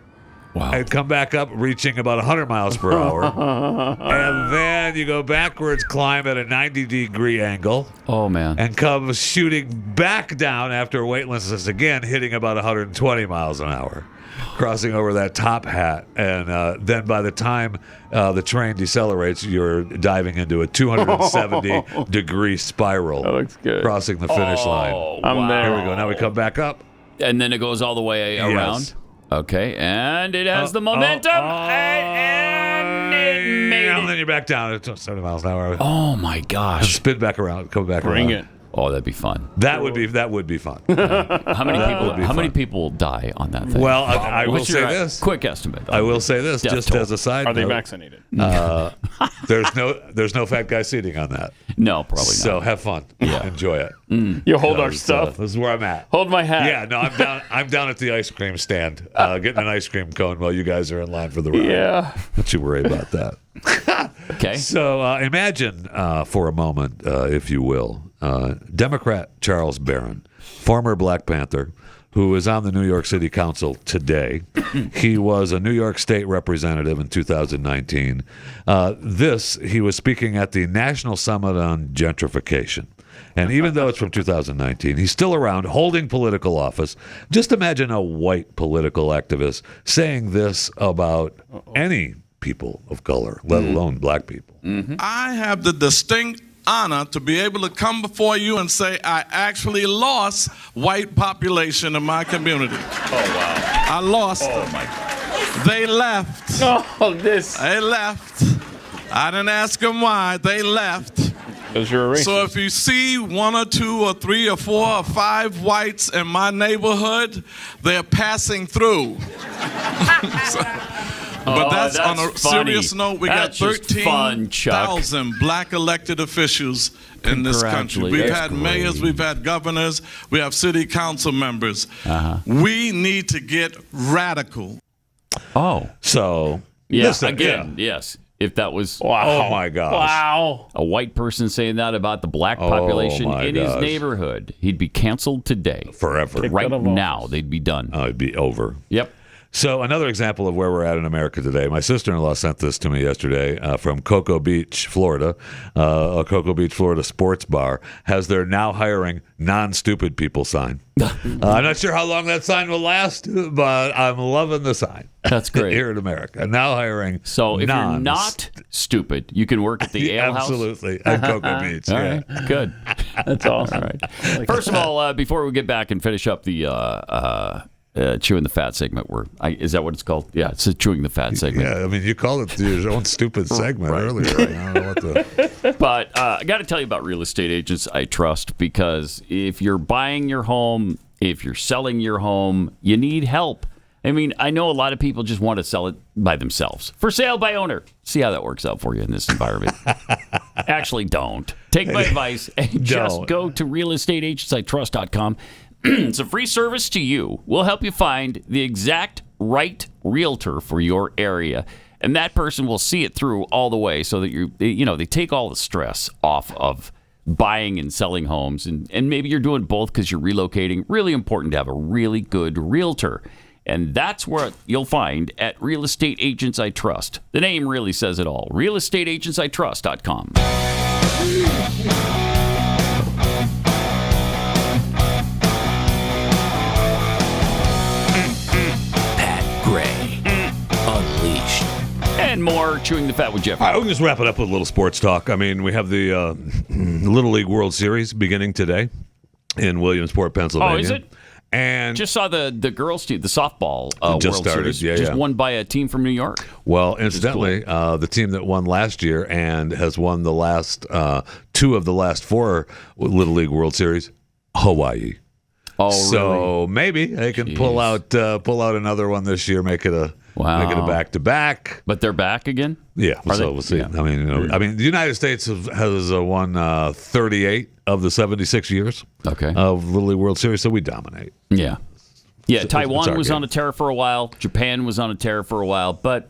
Wow. And come back up, reaching about 100 miles per hour. And then you go backwards, climb at a 90-degree angle. Oh, man. And come shooting back down after weightlessness again, hitting about 120 miles an hour, crossing over that top hat. And then by the time the train decelerates, you're diving into a 270-degree spiral. That looks good. Crossing the finish line. I'm there. Here we go. Now we come back up. And then it goes all the way around. Yes. Okay, and it has the momentum, and it made it. And then you're back down at 70 miles an hour. Oh my gosh! And spin back around, come back around. Bring it. Oh, that'd be fun. That would be fun. How many people die on that thing? Well, I will say this. Quick estimate. I will say this, just toll. as a side note. Are they vaccinated? There's no fat guy seating on that. No, probably not. So have fun. Yeah. Enjoy it. You hold our stuff. This is where I'm at. Hold my hat. Yeah, no, I'm down at the ice cream stand, getting an ice cream cone while you guys are in line for the ride. Yeah. Don't you worry about that. Okay. So imagine for a moment, if you will, Democrat Charles Barron, former Black Panther, who is on the New York City Council today. He was a New York State representative in 2019. He was speaking at the National Summit on Gentrification. And even though it's from 2019, he's still around holding political office. Just imagine a white political activist saying this about any people of color, let alone black people. I have the distinct honor to be able to come before you and say I actually lost white population in my community. Oh, wow. I lost them. Oh, my God. They left. Oh, this. They left. I didn't ask them why. They left. Because you're a racist. So if you see 1 or 2 or 3 or 4 or 5 whites in my neighborhood, they're passing through. But that's on a serious note. We got 13,000 black elected officials in this country. We've had mayors, we've had governors, we have city council members. We need to get radical. Oh. So, yeah, listen, again, yes. If that was oh my gosh. Wow. A white person saying that about the black population in his neighborhood, he'd be canceled today. Forever. Right now, they'd be done. Oh, it'd be over. Yep. So another example of where we're at in America today. My sister-in-law sent this to me yesterday from Cocoa Beach, Florida. A Cocoa Beach, Florida sports bar has their now hiring non-stupid people sign. I'm not sure how long that sign will last, but I'm loving the sign. That's great. Here in America. Now hiring So if you're not stupid, you can work at the Ale House? Absolutely. At Cocoa Beach. All right. Good. That's awesome. All right. First of all, before we get back and finish up the chewing the fat segment, is that what it's called? Yeah, it's a chewing the fat segment. Yeah, I mean, you called it your own stupid segment earlier. I don't know what the... But I got to tell you about Real Estate Agents I Trust, because if you're buying your home, if you're selling your home, you need help. I mean, I know a lot of people just want to sell it by themselves. For sale by owner. See how that works out for you in this environment. Actually, don't. Take my advice and just go to realestateagentsitrust.com. It's a free service to you. We'll help you find the exact right realtor for your area. And that person will see it through all the way so that they take all the stress off of buying and selling homes. And maybe you're doing both because you're relocating. Really important to have a really good realtor. And that's where you'll find at Real Estate Agents I Trust. The name really says it all. realestateagentsitrust.com. Unleashed. And more Chewing the Fat with Jeff. All right, we'll just wrap it up with a little sports talk. I mean, we have the Little League World Series beginning today in Williamsport, Pennsylvania. Oh, is it? And just saw the girls' team, the softball just World started, Series, won by a team from New York. Well, incidentally, the team that won last year and has won the last 2 of the last 4 Little League World Series, Hawaii. Oh, so maybe they can pull out another one this year, make it a back-to-back. But they're back again? Yeah, we'll see. Yeah. I mean, the United States has won 38 of the 76 years of Little League World Series, so we dominate. Yeah. Yeah, Taiwan was on a tear for a while. Japan was on a tear for a while, but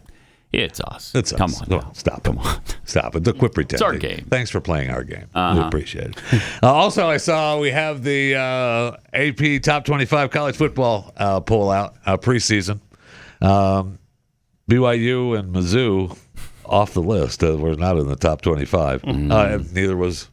it's us. It's us. Come on. No, stop. Come on. Stop it. Quit pretending. It's our game. Thanks for playing our game. We appreciate it. Also, I saw we have the AP Top 25 college football poll out preseason. BYU and Mizzou off the list. We're not in the top 25. Neither was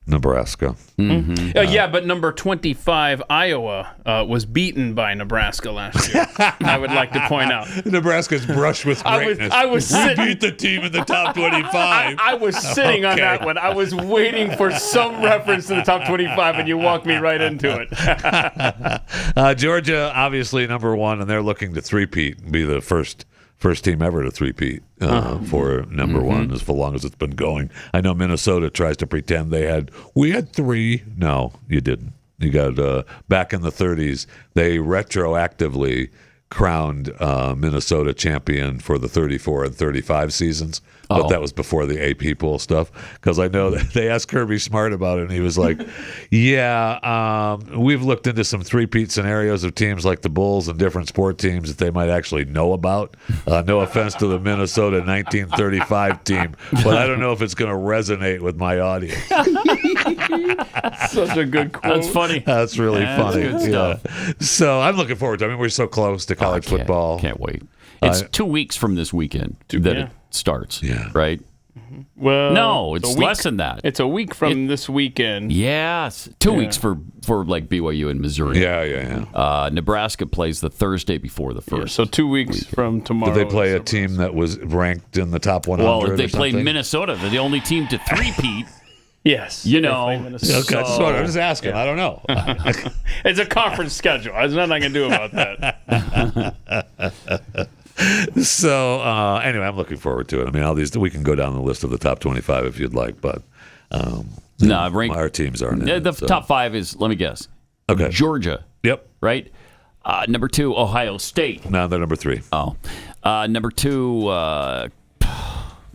Nebraska. But number 25, Iowa, was beaten by Nebraska last year. I would like to point out. Nebraska's brush with greatness. We beat the team in the top 25. I was sitting on that one. I was waiting for some reference to the top 25, and you walked me right into it. Georgia, obviously number one, and they're looking to three-peat and be the first team ever to three-peat for number one as long as it's been going. I know Minnesota tries to pretend we had three. No, you didn't. You got back in the 30s, they retroactively crowned Minnesota champion for the 34 and 35 seasons. But that was before the AP poll stuff, because I know that they asked Kirby Smart about it, and he was like, we've looked into some three-peat scenarios of teams like the Bulls and different sport teams that they might actually know about. No offense to the Minnesota 1935 team, but I don't know if it's going to resonate with my audience. Such a good quote. That's funny. That's really funny. That's good stuff. Yeah. So I'm looking forward to it. I mean, we're so close to college football. Can't wait. It's 2 weeks from this weekend that it starts, right? Well, no, it's less than that. It's a week from this weekend. Yes, 2 weeks for like BYU and Missouri. Yeah. Nebraska plays the Thursday before the first. So 2 weeks from tomorrow. Did they play a team that was ranked in the top 100? Well, they played Minnesota. They're the only team to three-peat. Yes. I'm just asking. I don't know. It's a conference schedule. There's nothing I can do about that. So anyway, I'm looking forward to it. I mean, all these we can go down the list of the top 25 if you'd like, but our teams aren't. The top 5 is, let me guess. Okay. Georgia. Yep. Right. Number 2, Ohio State. No, they're number 3. Oh. Number 2.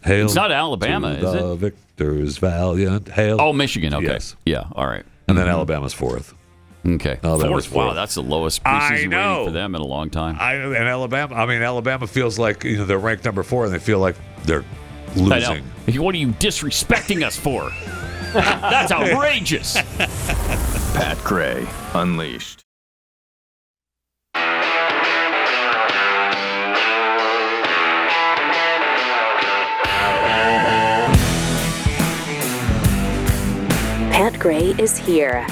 Hail it's not Alabama, is it? Victor's valiant. Hail. Oh, Michigan. Okay. Yes. Yeah. All right. And then Alabama's 4th. Okay. Alabama's 4th. Wow, that's the lowest preseason rating for them in a long time. Alabama feels like they're ranked number 4, and they feel like they're losing. What are you disrespecting us for? That's outrageous. Pat Gray Unleashed. Pat Gray is here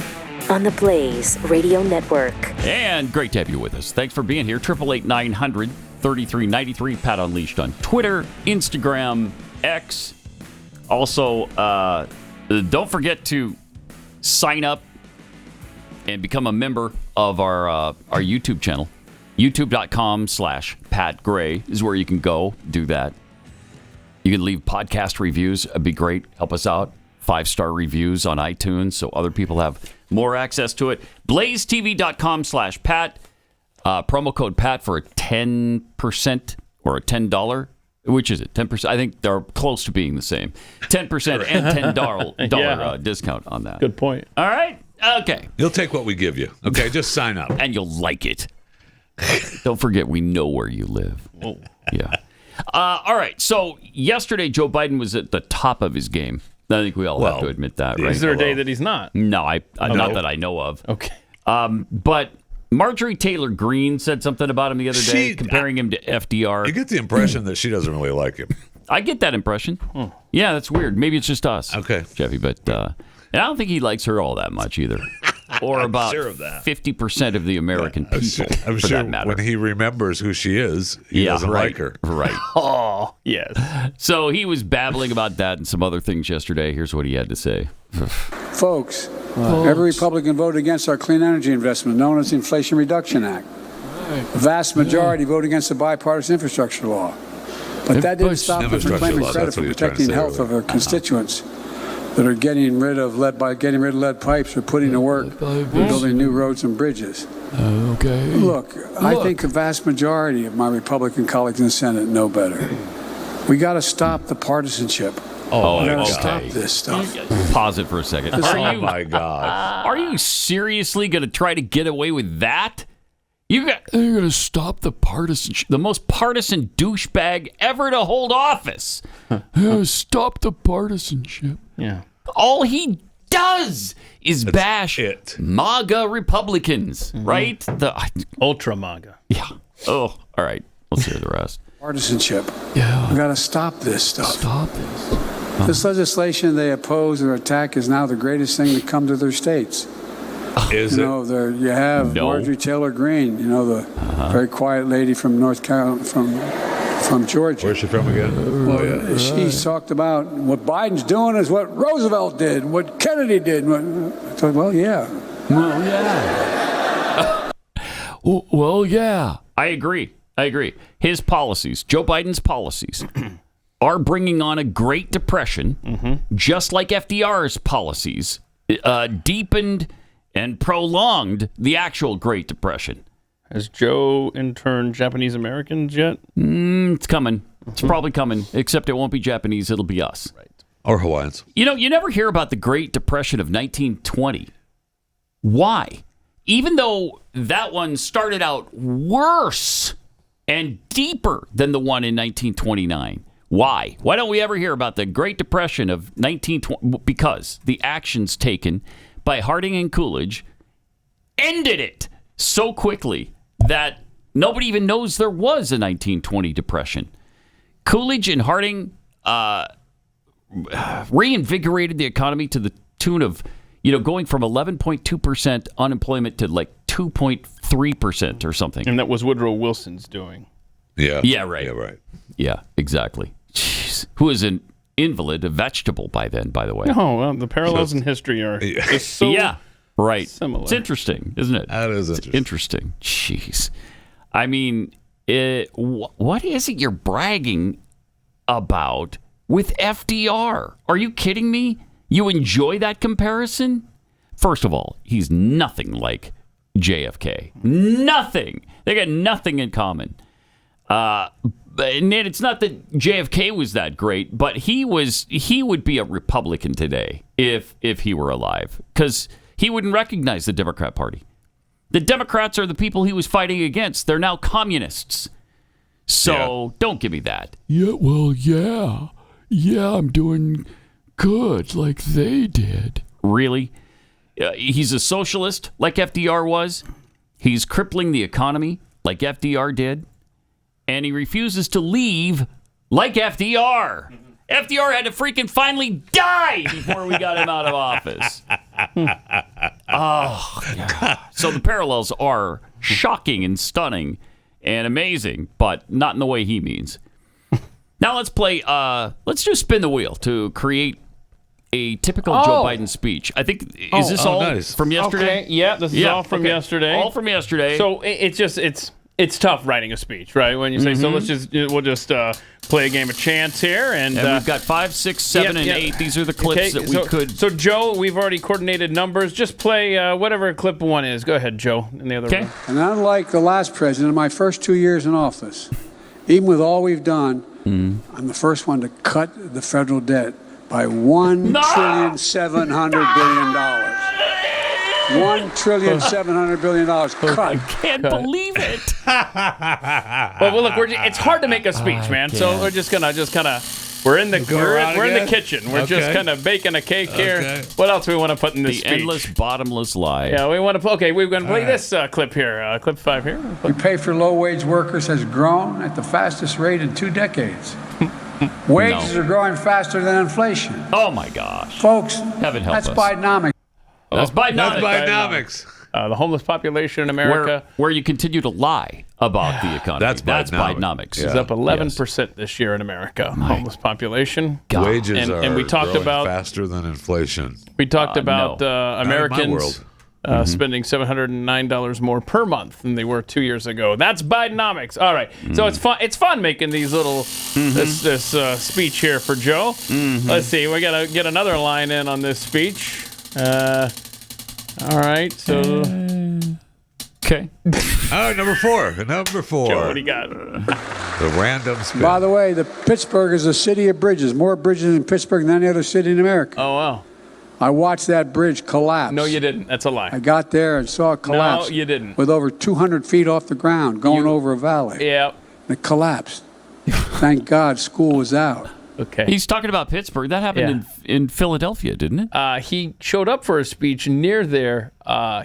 on the Blaze Radio Network. And great to have you with us. Thanks for being here. 888-900-3393. Pat Unleashed on Twitter, Instagram, X. Also, don't forget to sign up and become a member of our YouTube channel. YouTube.com/Pat Gray is where you can go do that. You can leave podcast reviews. It'd be great. Help us out. 5-star reviews on iTunes so other people have more access to it. BlazeTV.com/Pat. Promo code Pat for a 10% or a $10. Which is it? 10%? I think they're close to being the same. 10% and $10 discount on that. Good point. All right. Okay. You'll take what we give you. Okay, just sign up. And you'll like it. Don't forget, we know where you live. Whoa. Yeah. All right. So yesterday, Joe Biden was at the top of his game. I think we all have to admit that, right? Is there a day that he's not? No, not that I know of. Okay. But Marjorie Taylor Greene said something about him the other day, comparing him to FDR. You get the impression that she doesn't really like him. I get that impression. Yeah, that's weird. Maybe it's just us. Okay. Jeffy, but and I don't think he likes her all that much either. Or about sure of that. 50% of the American people, I'm for sure that matter. when he remembers who she is, he doesn't like her. Right. Oh, yes. So he was babbling about that and some other things yesterday. Here's what he had to say. Folks, every Republican voted against our clean energy investment known as the Inflation Reduction Act. The vast majority voted against the bipartisan infrastructure law. But that didn't stop them from claiming credit for protecting the health of our constituents. that are getting rid of lead pipes or putting to work building new roads and bridges. Okay. Look, I think the vast majority of my Republican colleagues in the Senate know better. We got to stop the partisanship. We got to stop this stuff. Pause it for a second. Oh my God! Are you seriously going to try to get away with that? You're going to stop the partisanship. The most partisan douchebag ever to hold office. Stop the partisanship. Yeah. All he does is bash MAGA Republicans, right? The ultra MAGA. Yeah. Oh, all right. Let's hear the rest. Partisanship. Yeah. We got to stop this stuff. Stop this. This legislation they oppose or attack is now the greatest thing to come to their states. Is you have Marjorie Taylor Greene, the very quiet lady from North Carolina, from Georgia. Where's she from again? She's talked about what Biden's doing is what Roosevelt did, what Kennedy did. Well, yeah. Well, yeah. I agree. His policies, Joe Biden's policies, are bringing on a Great Depression, just like FDR's policies deepened and prolonged the actual Great Depression. Has Joe interned Japanese Americans yet? It's coming. It's probably coming, except it won't be Japanese. It'll be us. Right. Or Hawaiians. You never hear about the Great Depression of 1920. Why? Even though that one started out worse and deeper than the one in 1929. Why? Why don't we ever hear about the Great Depression of 1920? Because the actions taken by Harding and Coolidge ended it so quickly that nobody even knows there was a 1920 depression. Coolidge and Harding reinvigorated the economy to the tune of, going from 11.2% unemployment to like 2.3% or something. And that was Woodrow Wilson's doing. Yeah. Yeah, right. Yeah, right. Yeah, exactly. Jeez. Who is an invalid, a vegetable by then, by the way. Oh, well, the parallels in history are just so right. similar. It's interesting, isn't it? That is interesting. Jeez. I mean, what is it you're bragging about with FDR? Are you kidding me? You enjoy that comparison? First of all, he's nothing like JFK. Nothing. They got nothing in common. And it's not that JFK was that great, but he would be a Republican today if he were alive, because he wouldn't recognize the Democrat Party. The Democrats are the people he was fighting against. They're now communists. So don't give me that. Yeah, well, yeah. Yeah, I'm doing good like they did. Really? He's a socialist like FDR was. He's crippling the economy like FDR did. And he refuses to leave like FDR. FDR had to freaking finally die before we got him out of office. Oh, God. So the parallels are shocking and stunning and amazing, but not in the way he means. Now let's play, let's just spin the wheel to create a typical Joe Biden speech. I think, is this all from yesterday? Okay. Yeah, this is all from yesterday. All from yesterday. So it's tough writing a speech, right? When you say, so we'll just play a game of chance here. And we've got 5, 6, 7, and 8. These are the clips that we could. So, Joe, we've already coordinated numbers. Just play whatever clip one is. Go ahead, Joe, in the other room. And unlike the last president, in my first 2 years in office, even with all we've done, I'm the first one to cut the federal debt by $1,700,000,000,000. $1,700,000,000,000 cut. I can't believe it. well, look, it's hard to make a speech, man. So we're just gonna we're in the kitchen. We're just kind of baking a cake here. What else do we want to put in this speech? The endless, bottomless lie. Yeah, we want to. Okay, we're going to play this clip here. Clip 5 here. We pay for low-wage workers has grown at the fastest rate in 2 decades. Wages are growing faster than inflation. Oh my gosh, folks! Heaven help us. That's Bidenomics. That's Bidenomics. The homeless population in America. Where you continue to lie about the economy. That's Bidenomics. It's up 11% this year in America. Homeless population. Wages and we talked growing about faster than inflation. We talked about Americans. spending $709 more per month than they were 2 years ago. That's Bidenomics. All right. So it's fun. It's fun making these little this speech here for Joe. Let's see. We gotta get another line in on this speech. All right. So. Okay. Number four. Joe, what do you got? The random spin. By the way, Pittsburgh is a city of bridges. More bridges in Pittsburgh than any other city in America. Oh, wow. I watched that bridge collapse. No, you didn't. That's a lie. I got there and saw it collapse. No, you didn't. With over 200 feet off the ground, going over a valley. Yeah. It collapsed. Thank God school was out. Okay. He's talking about Pittsburgh. That happened in Philadelphia, didn't it? He showed up for a speech near there.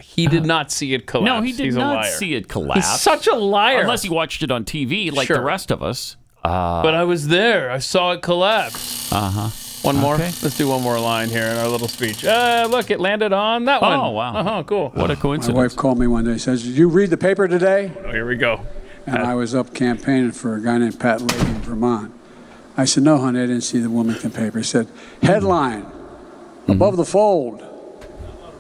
He did not see it collapse. No, he did not see it collapse. He's such a liar. Unless he watched it on TV like the rest of us. But I was there. I saw it collapse. One more? Okay. Let's do one more line here in our little speech. Look, it landed on that one. Oh, wow. Cool. What a coincidence. My wife called me one day and says, "Did you read the paper today?" Oh, here we go. And I was up campaigning for a guy named Pat Leahy in Vermont. I said, "No, honey, I didn't see the Wilmington paper." He said, "Headline, above the fold."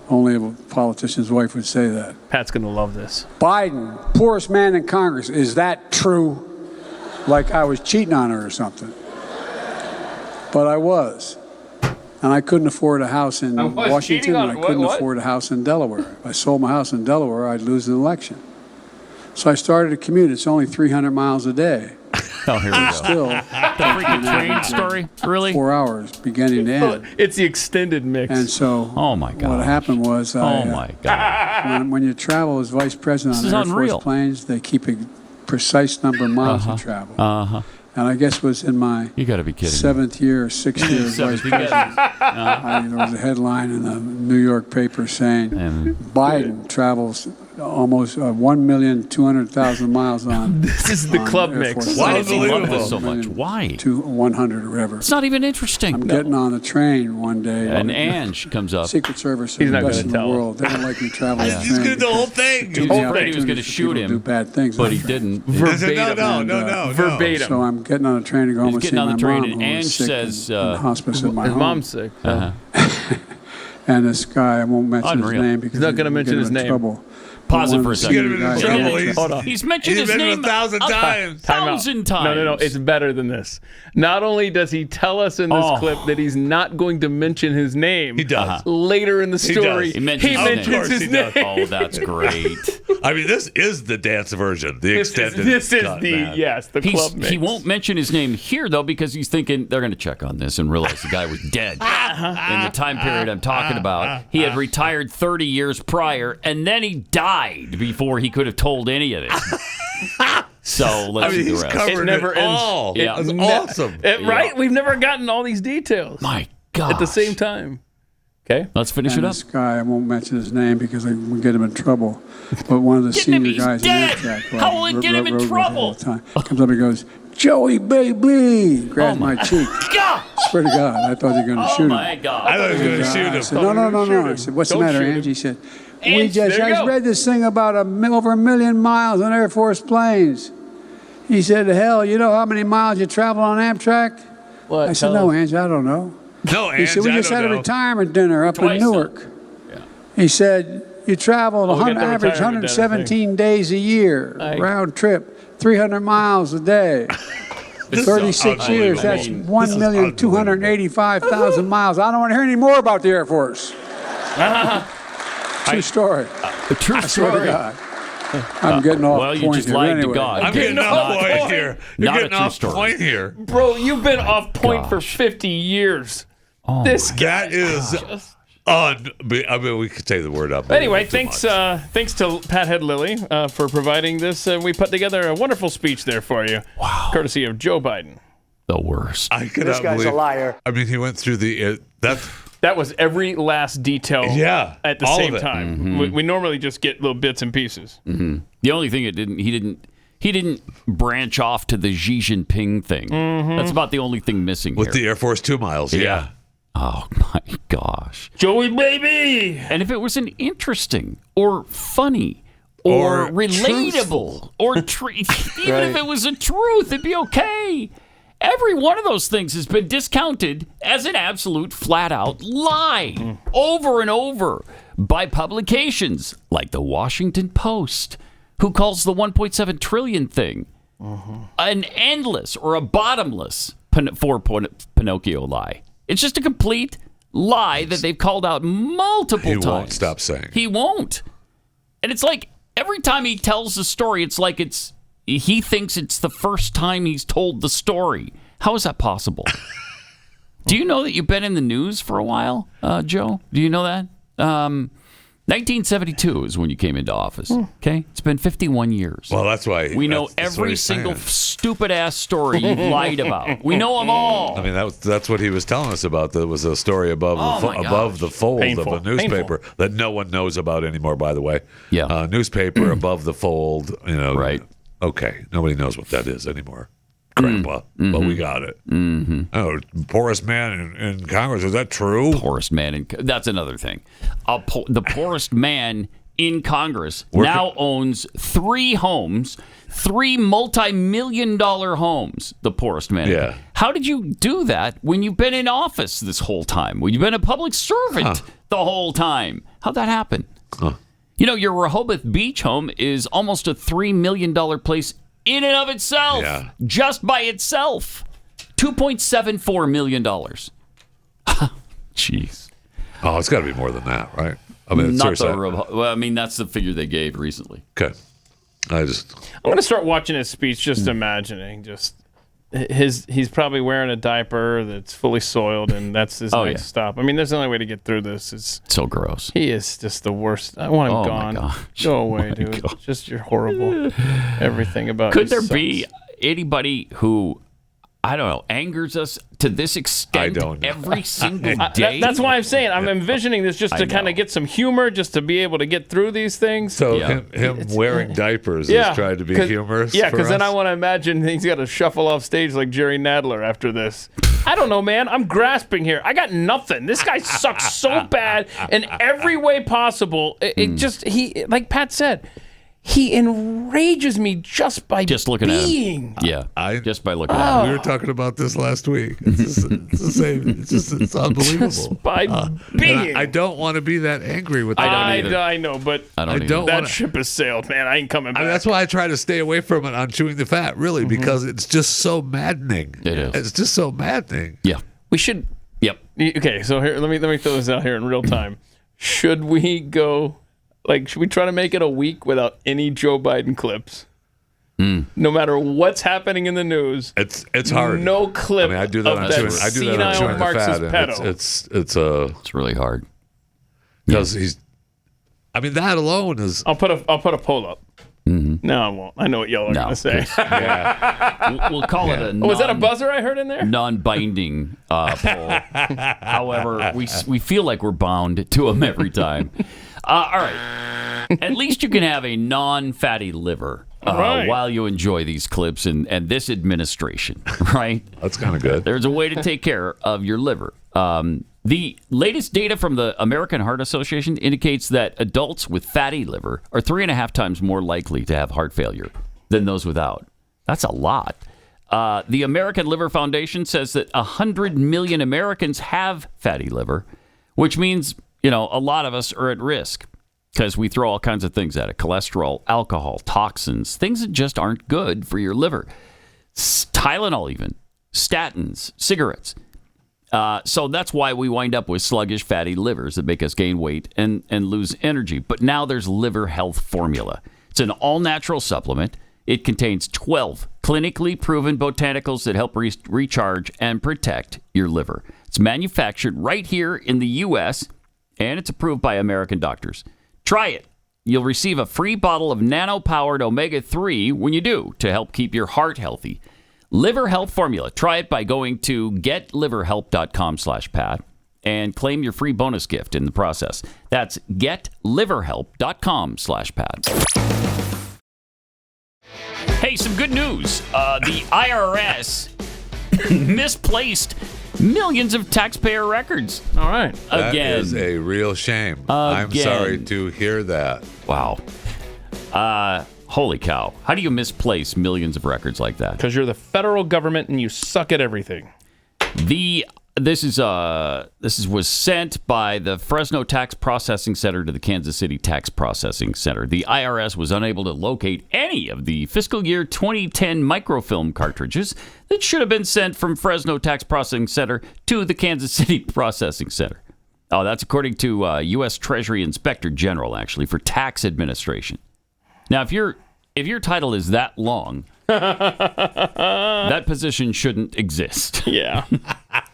Only a politician's wife would say that. Pat's going to love this. Biden, poorest man in Congress. Is that true? Like I was cheating on her or something. But I was. And I couldn't afford a house in Washington, and I couldn't afford a house in Delaware. If I sold my house in Delaware, I'd lose the election. So I started a commute. It's only 300 miles a day. Oh, here we go. Still, the freaking train story? Really? 4 hours, beginning to end. It's the extended mix. And so oh my God. What happened was my God. When you travel as vice president on Air Force planes, they keep a precise number of miles you travel. And I guess it was in my you gotta be kidding 7th year or 6th year as vice president. There was a headline in the New York paper saying Biden travels almost 1,200,000 miles on. This is the club mix. Why does he love this so much? Why? To 100 or whatever. It's not even interesting. I'm getting on the train one day. And Ange comes up. Secret Service He's is not the best gonna in the tell world. They don't like me traveling. He's going to do the whole thing. He was afraid he was going to shoot him. Do bad things. But he didn't. Verbatim. No. Verbatim. So I'm getting on a train to go home and see my mom. And Ange says, in the hospice at my home. His mom's sick. And this guy, I won't mention his name because he's not going to mention his name. Trouble. Pause it for a second. Hold on. He's mentioned his name 1,000 times. 1,000 times. No. It's better than this. Not only does he tell us in this clip that he's not going to mention his name, he does. Later in the story, he mentions his name. Oh, that's great. I mean, this is the dance version, the extended. This is cut, the club mix. He won't mention his name here, though, because he's thinking they're going to check on this and realize the guy was dead in the time period I'm talking about. He had retired 30 years prior, and then he died before he could have told any of this. So let's see the rest. It never ends. Yeah. That's awesome. Right? We've never gotten all these details. My God. At the same time. Okay. Let's finish it up. This guy, I won't mention his name because I will get him in trouble. But one of the senior guys in Amtrak, how will it get him in trouble? Comes up and goes, "Joey, baby," grabs my cheek. God. Swear to God, I thought he was going to shoot him. Oh my God. I thought he was going to shoot him. I said, no. I said, "What's the matter, Angie?" He said, I just read this thing about over 1 million miles on Air Force planes. He said, "Hell, you know how many miles you travel on Amtrak?" What? I said, "No, Angie, I don't know." No, He said, "We just had a retirement dinner up in Newark." Yeah. He said, "You travel on average 117 days a year, round trip, 300 miles a day. 36 years, that's 1,285,000 miles. I don't want to hear any more about the Air Force." True story. A true I swear to story. God. I'm getting off point here. Well, you just lied to God. I'm getting off point here. You're getting off point here. Bro, you've been off point for 50 years. Oh, this guy is I mean, we could take the word up. Anyway, thanks to Pat Head Lilly for providing this. We put together a wonderful speech there for you. Wow. Courtesy of Joe Biden. The worst. This guy's a liar. I mean, he went through that was every last detail at the same time. Mm-hmm. We normally just get little bits and pieces. Mm-hmm. The only thing he didn't branch off to the Xi Jinping thing. Mm-hmm. That's about the only thing missing with here. the Air Force 2 miles. Yeah. Oh my gosh. Joey baby. And if it was an interesting or funny or relatable or even if it was a truth, it'd be okay. Every one of those things has been discounted as an absolute flat-out lie over and over by publications like the Washington Post, who calls the 1.7 trillion thing an endless or a bottomless Pinocchio lie. It's just a complete lie that they've called out multiple times. He won't stop saying. He won't. And it's like every time he tells the story, it's like he thinks it's the first time he's told the story. How is that possible? Do you know that you've been in the news for a while, Joe? Do you know that? 1972 is when you came into office. Okay, it's been 51 years. Well, that's why we know every single stupid ass story you've lied about. We know them all. I mean, that's what he was telling us about. There was a story above the fold of a newspaper that no one knows about anymore. By the way, newspaper above the fold. Right? Okay, nobody knows what that is anymore. Grandpa, but we got it. Oh, poorest man in Congress. Is that true? Poorest man that's another thing. The poorest man in Congress now owns 3 homes, 3 multi-million-dollar homes. The poorest man. Yeah. How did you do that when you've been in office this whole time? When you've been a public servant the whole time? How'd that happen? Your Rehoboth Beach home is almost a $3 million place in and of itself, just by itself, $2.74 million. Jeez. Oh, it's got to be more than that, right? I mean, that's the figure they gave recently. Okay. I'm going to start watching his speech, just imagining, he's probably wearing a diaper that's fully soiled, and that's his next stop. I mean, there's the only way to get through this. It's so gross. He is just the worst. I want him gone. Go away, dude. Just you're horrible. Everything about Could there be anybody who, I don't know, angers us to this extent every single day? That's why I'm saying I'm envisioning this just to kind of get some humor, just to be able to get through these things. So him wearing diapers is trying to be humorous. Yeah, because then I want to imagine he's got to shuffle off stage like Jerry Nadler after this. I don't know, man. I'm grasping here. I got nothing. This guy sucks so bad in every way possible. He like Pat said, he enrages me just by looking at him. Yeah, just by looking at him. We were talking about this last week. It's the same. It's unbelievable. Just by being. I don't want to be that angry with that. I know, but that ship has sailed, man. I ain't coming back. That's why I try to stay away from it on Chewing the Fat, really, because it's just so maddening. It is. It's just so maddening. Yeah. We should. Yep. Okay, so here, let me throw this out here in real time. Should we go? Should we try to make it a week without any Joe Biden clips? No matter what's happening in the news, it's hard. No clip. I do that on Chewing the Fat. It's really hard because he's. I mean, that alone is. I'll put a poll up. No, I won't. I know what y'all are going to say. We'll call it a. Was that a buzzer I heard in there? Non-binding poll. However, we feel like we're bound to them every time. All right. At least you can have a non-fatty liver while you enjoy these clips and this administration, right? That's kind of good. There's a way to take care of your liver. The latest data from the American Heart Association indicates that adults with fatty liver are 3.5 times more likely to have heart failure than those without. That's a lot. The American Liver Foundation says that 100 million Americans have fatty liver, which means, a lot of us are at risk because we throw all kinds of things at it. Cholesterol, alcohol, toxins, things that just aren't good for your liver. Tylenol even, statins, cigarettes. So that's why we wind up with sluggish fatty livers that make us gain weight and lose energy. But now there's Liver Health Formula. It's an all-natural supplement. It contains 12 clinically proven botanicals that help recharge and protect your liver. It's manufactured right here in the U.S., and it's approved by American doctors. Try it. You'll receive a free bottle of nano-powered omega-3 when you do to help keep your heart healthy. Liver Health Formula. Try it by going to getliverhelp.com/Pat and claim your free bonus gift in the process. That's getliverhelp.com/Pat. Hey, some good news. The IRS misplaced millions of taxpayer records. All right. That is a real shame. I'm sorry to hear that. Wow. Holy cow. How do you misplace millions of records like that? Because you're the federal government and you suck at everything. The This was sent by the Fresno Tax Processing Center to the Kansas City Tax Processing Center. The IRS was unable to locate any of the fiscal year 2010 microfilm cartridges that should have been sent from Fresno Tax Processing Center to the Kansas City Processing Center. Oh, that's according to U.S. Treasury Inspector General, actually, for tax administration. Now, if your title is that long, that position shouldn't exist. Yeah.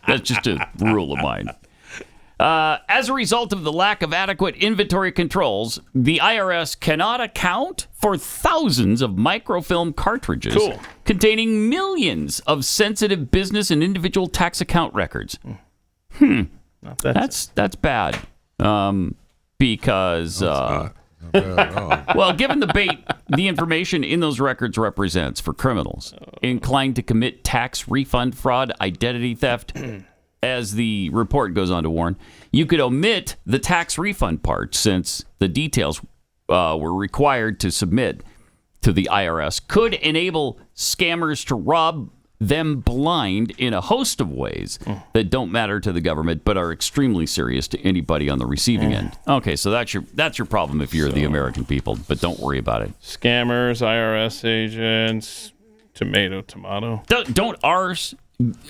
That's just a rule of mine. As a result of the lack of adequate inventory controls, the IRS cannot account for thousands of microfilm cartridges containing millions of sensitive business and individual tax account records. That's bad. Because well, given the bait the information in those records represents for criminals inclined to commit tax refund fraud, identity theft, as the report goes on to warn, you could omit the tax refund part since the details were required to submit to the IRS could enable scammers to rob them blind in a host of ways that don't matter to the government but are extremely serious to anybody on the receiving end. Okay, so that's your problem if you're the American people, but don't worry about it. Scammers, IRS agents, tomato. Don't ours,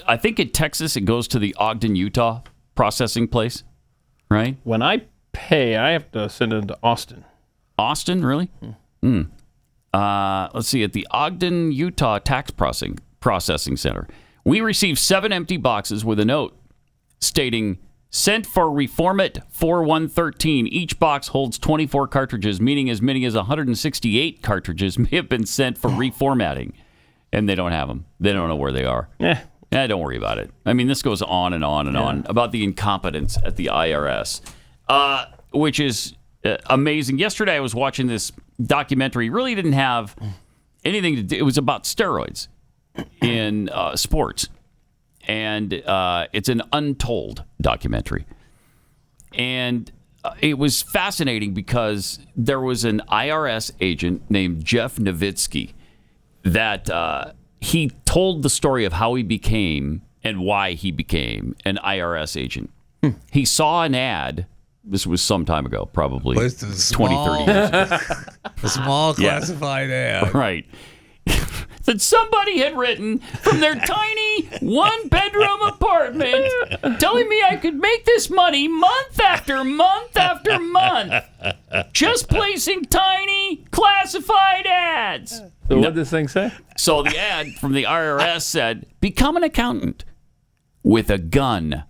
I think in Texas it goes to the Ogden, Utah processing place, right? When I pay, I have to send it to Austin. Austin, really? Let's see, at the Ogden, Utah Tax Processing Center, we received 7 empty boxes with a note stating, sent for reformat 4113. Each box holds 24 cartridges, meaning as many as 168 cartridges may have been sent for reformatting. And they don't have them. They don't know where they are. Don't worry about it. I mean, this goes on and on and on about the incompetence at the IRS, which is amazing. Yesterday I was watching this documentary. It really didn't have anything to do. It was about steroids in sports, and it's an untold documentary, and it was fascinating because there was an IRS agent named Jeff Nowitzki that he told the story of how he became and why he became an IRS agent. He saw an ad. This was some time ago, probably 20, 30 years ago. A small classified ad. Right. That somebody had written from their tiny one-bedroom apartment telling me I could make this money month after month after month just placing tiny classified ads. So what did this thing say? So the ad from the IRS said, become an accountant with a gun.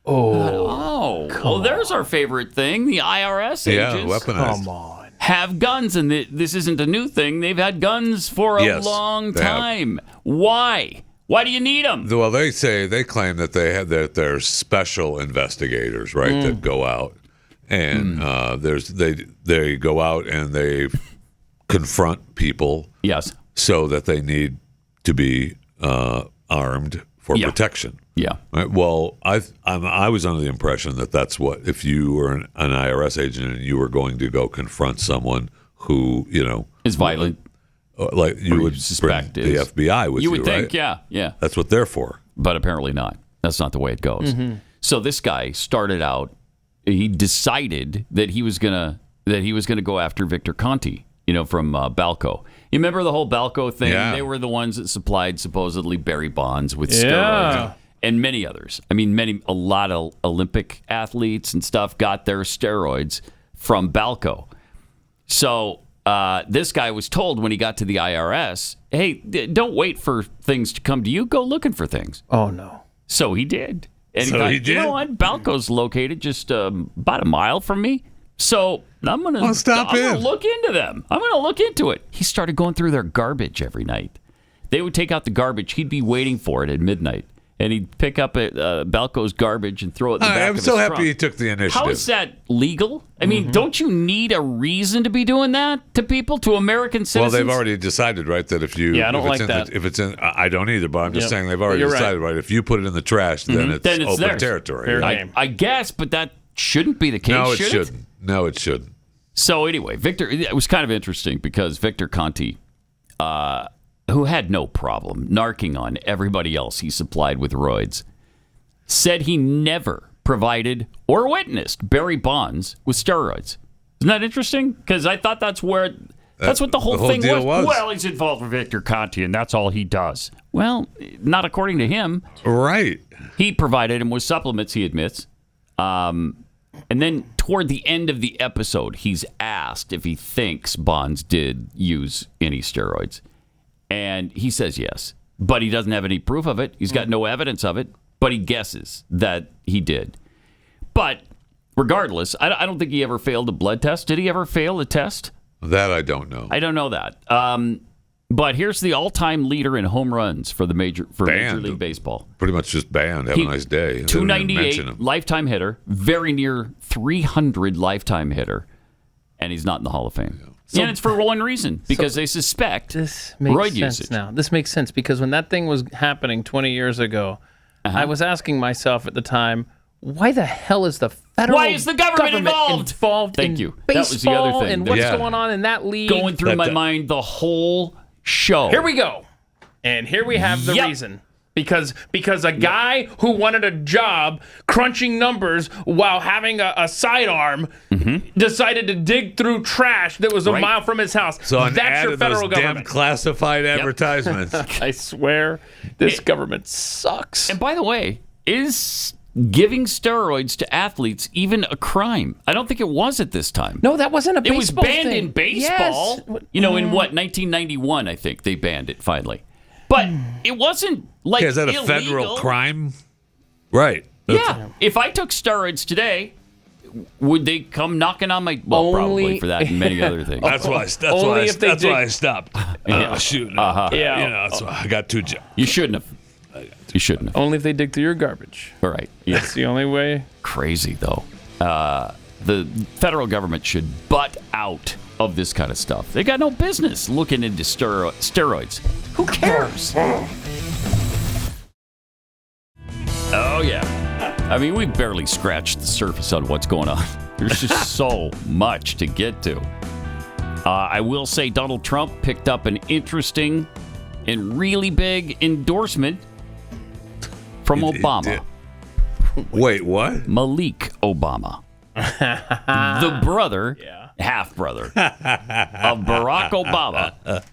Well, there's our favorite thing, the IRS agents. Yeah, weaponized. Come on. Have guns, and this isn't a new thing. They've had guns for a long time. Why? Why do you need them? Well, they claim that they're special investigators, right? That go out and they go out and they confront people. Yes. So that they need to be armed for protection. Yeah. Right? Well, I was under the impression that that's what, if you were an IRS agent and you were going to go confront someone who, is violent, like you would suspect the FBI with you, would think, right? Yeah. That's what they're for. But apparently not. That's not the way it goes. So this guy started out. He decided that he was gonna go after Victor Conti, from Balco. You remember the whole Balco thing? Yeah. They were the ones that supplied supposedly Barry Bonds with steroids. And many others. I mean, a lot of Olympic athletes and stuff got their steroids from Balco. So this guy was told when he got to the IRS, hey, don't wait for things to come to you. Go looking for things. Oh, no. So he did. And he did? You know what? Balco's located just about a mile from me. So I'm going to look into them. I'm going to look into it. He started going through their garbage every night. They would take out the garbage. He'd be waiting for it at midnight. And he'd pick up Balco's garbage and throw it in the back of his trunk. I'm so happy he took the initiative. How is that legal? I mean, don't you need a reason to be doing that to people, to American citizens? Well, they've already decided, right, that if you... I don't like that. If it's in... I don't either, but I'm just saying they've already decided, right, if you put it in the trash, then it's open theirs. territory. I guess, but that shouldn't be the case, No, it shouldn't. No, it shouldn't. So anyway, Victor... It was kind of interesting because Victor Conti... who had no problem narking on everybody else he supplied with roids, said he never provided or witnessed Barry Bonds with steroids. Isn't that interesting? Because I thought that's what the whole thing was. Well, he's involved with Victor Conti, and that's all he does. Well, not according to him. Right. He provided him with supplements, he admits. And then toward the end of the episode, he's asked if he thinks Bonds did use any steroids. And he says yes. But he doesn't have any proof of it. He's got no evidence of it. But he guesses that he did. But regardless, I don't think he ever failed a blood test. Did he ever fail a test? That I don't know. I don't know that. But here's the all-time leader in home runs for Major League Baseball. Pretty much just banned. Have a nice day. 298 lifetime hitter, very near 300 lifetime hitter, and he's not in the Hall of Fame. And it's for one reason, because they suspect this makes roid sense usage. now. This makes sense because when that thing was happening 20 years ago, I was asking myself at the time, why the hell is the federal Why is the government involved? Thank you. Baseball That was the other thing. and what's going on in that league? Going through my mind the whole show. Here we go. And here we have the reason. Because a guy who wanted a job crunching numbers while having a sidearm decided to dig through trash that was a mile from his house. So that's your federal government. Damn classified advertisements. I swear, this government sucks. And by the way, is giving steroids to athletes even a crime? I don't think it was at this time. No, that wasn't a baseball It was banned thing. in baseball. Yes. In 1991, I think they banned it finally. But it wasn't like is that a illegal. federal crime? Right. Yeah. If I took steroids today, would they come knocking on my... Well, probably for that and many other things. That's why I stopped shooting. Yeah. That's why I got 2 jobs. You shouldn't have. You shouldn't have. Only if they dig through your garbage. All right. That's the only way. Crazy, though. The federal government should butt out of this kind of stuff. They got no business looking into steroids. Who cares? Oh, yeah. I mean, we barely scratched the surface on what's going on. There's just so much to get to. I will say Donald Trump picked up an interesting and really big endorsement from Obama. Wait, what? Malik Obama. The brother, half-brother of Barack Obama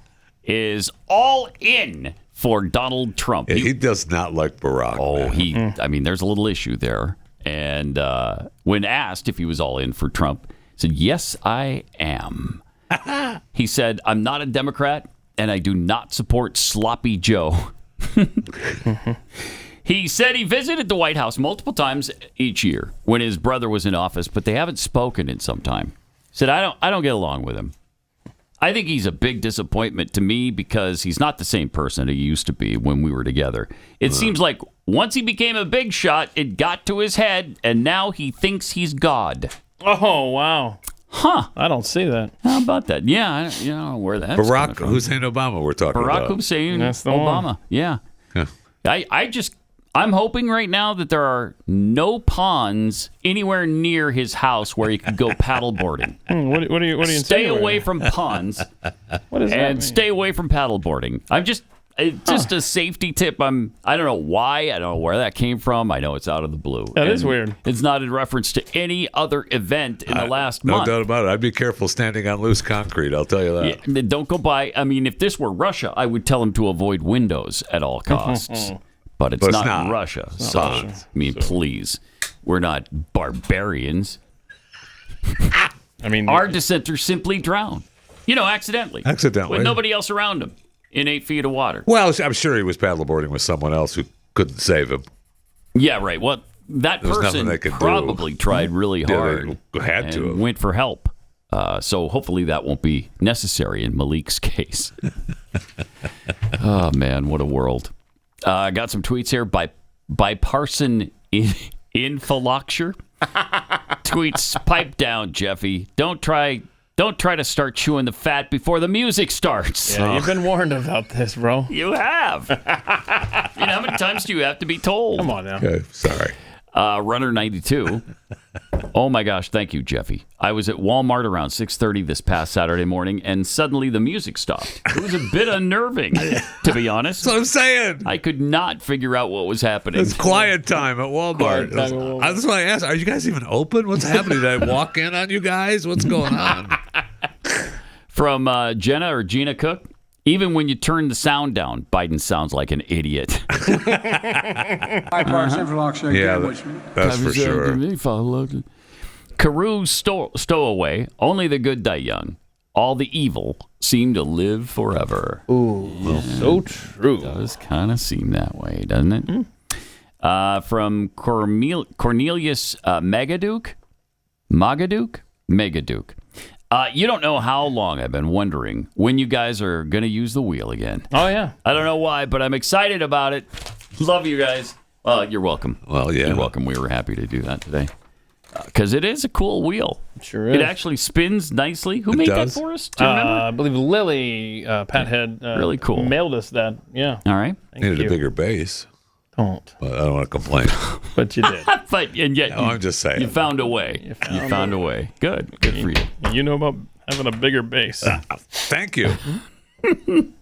is all in for Donald Trump. He does not like Barack. Oh, I mean, there's a little issue there. And when asked if he was all in for Trump, he said, yes, I am. He said, I'm not a Democrat, and I do not support Sloppy Joe. He said he visited the White House multiple times each year when his brother was in office, but they haven't spoken in some time. He said, I don't get along with him. I think he's a big disappointment to me because he's not the same person he used to be when we were together. It seems like once he became a big shot, it got to his head, and now he thinks he's God. Oh, wow. Huh. I don't see that. How about that? Yeah, I don't know where that's Barack Hussein Obama we're talking about. Barack Hussein That's the Obama. one. Yeah. I'm hoping right now that there are no ponds anywhere near his house where he could go paddleboarding. What are you Stay away from ponds What does that mean? and stay away from paddleboarding. I'm just a safety tip. I don't know why. I don't know where that came from. I know it's out of the blue. That is weird. It's not in reference to any other event in the last No month. doubt about it. I'd be careful standing on loose concrete. I'll tell you that. Yeah, don't go by. I mean, if this were Russia, I would tell him to avoid windows at all costs. But it's not Russia. So, I mean, please. We're not barbarians. I mean, our dissenters simply drown. Accidentally. With nobody else around them in 8 feet of water. Well, I'm sure he was paddleboarding with someone else who couldn't save him. Yeah, right. Well, that person probably tried really hard. They had to have. Went for help. So hopefully that won't be necessary in Malik's case. Oh, man, what a world. I got some tweets here by Parson Infoloxure. Tweets, pipe down, Jeffy. Don't try to start chewing the fat before the music starts. Yeah, you've been warned about this, bro. You have. How many times do you have to be told? Come on now. Okay, sorry. Runner 92 Oh my gosh, thank you, Jeffy. I was at Walmart around 6:30 this past Saturday morning, and suddenly the music stopped. It was a bit unnerving, to be honest. That's what I'm saying. I could not figure out what was happening. It's quiet time at Walmart. That's why I asked, are you guys even open? What's happening? Did I walk in on you guys? What's going on? From Jenna or Gina Cook. Even when you turn the sound down, Biden sounds like an idiot. Yeah, that's for sure. Carew stowaway. Only the good die young. All the evil seem to live forever. Ooh, so true. It does kind of seem that way, doesn't it? From Cornelius Magaduke. You don't know how long I've been wondering when you guys are going to use the wheel again. Oh, yeah. I don't know why, but I'm excited about it. Love you guys. You're welcome. Well, yeah. You're welcome. We were happy to do that today. Because it is a cool wheel. It sure is. It actually spins nicely. Who made that for us? Do you remember? I believe Lily, Pat had really cool. Mailed us that. Yeah. All right. Needed a bigger base. Don't. But I don't want to complain. But you did. And yet, I'm just saying. You found a way. You found a way. Good for you. You know about having a bigger base. Thank you.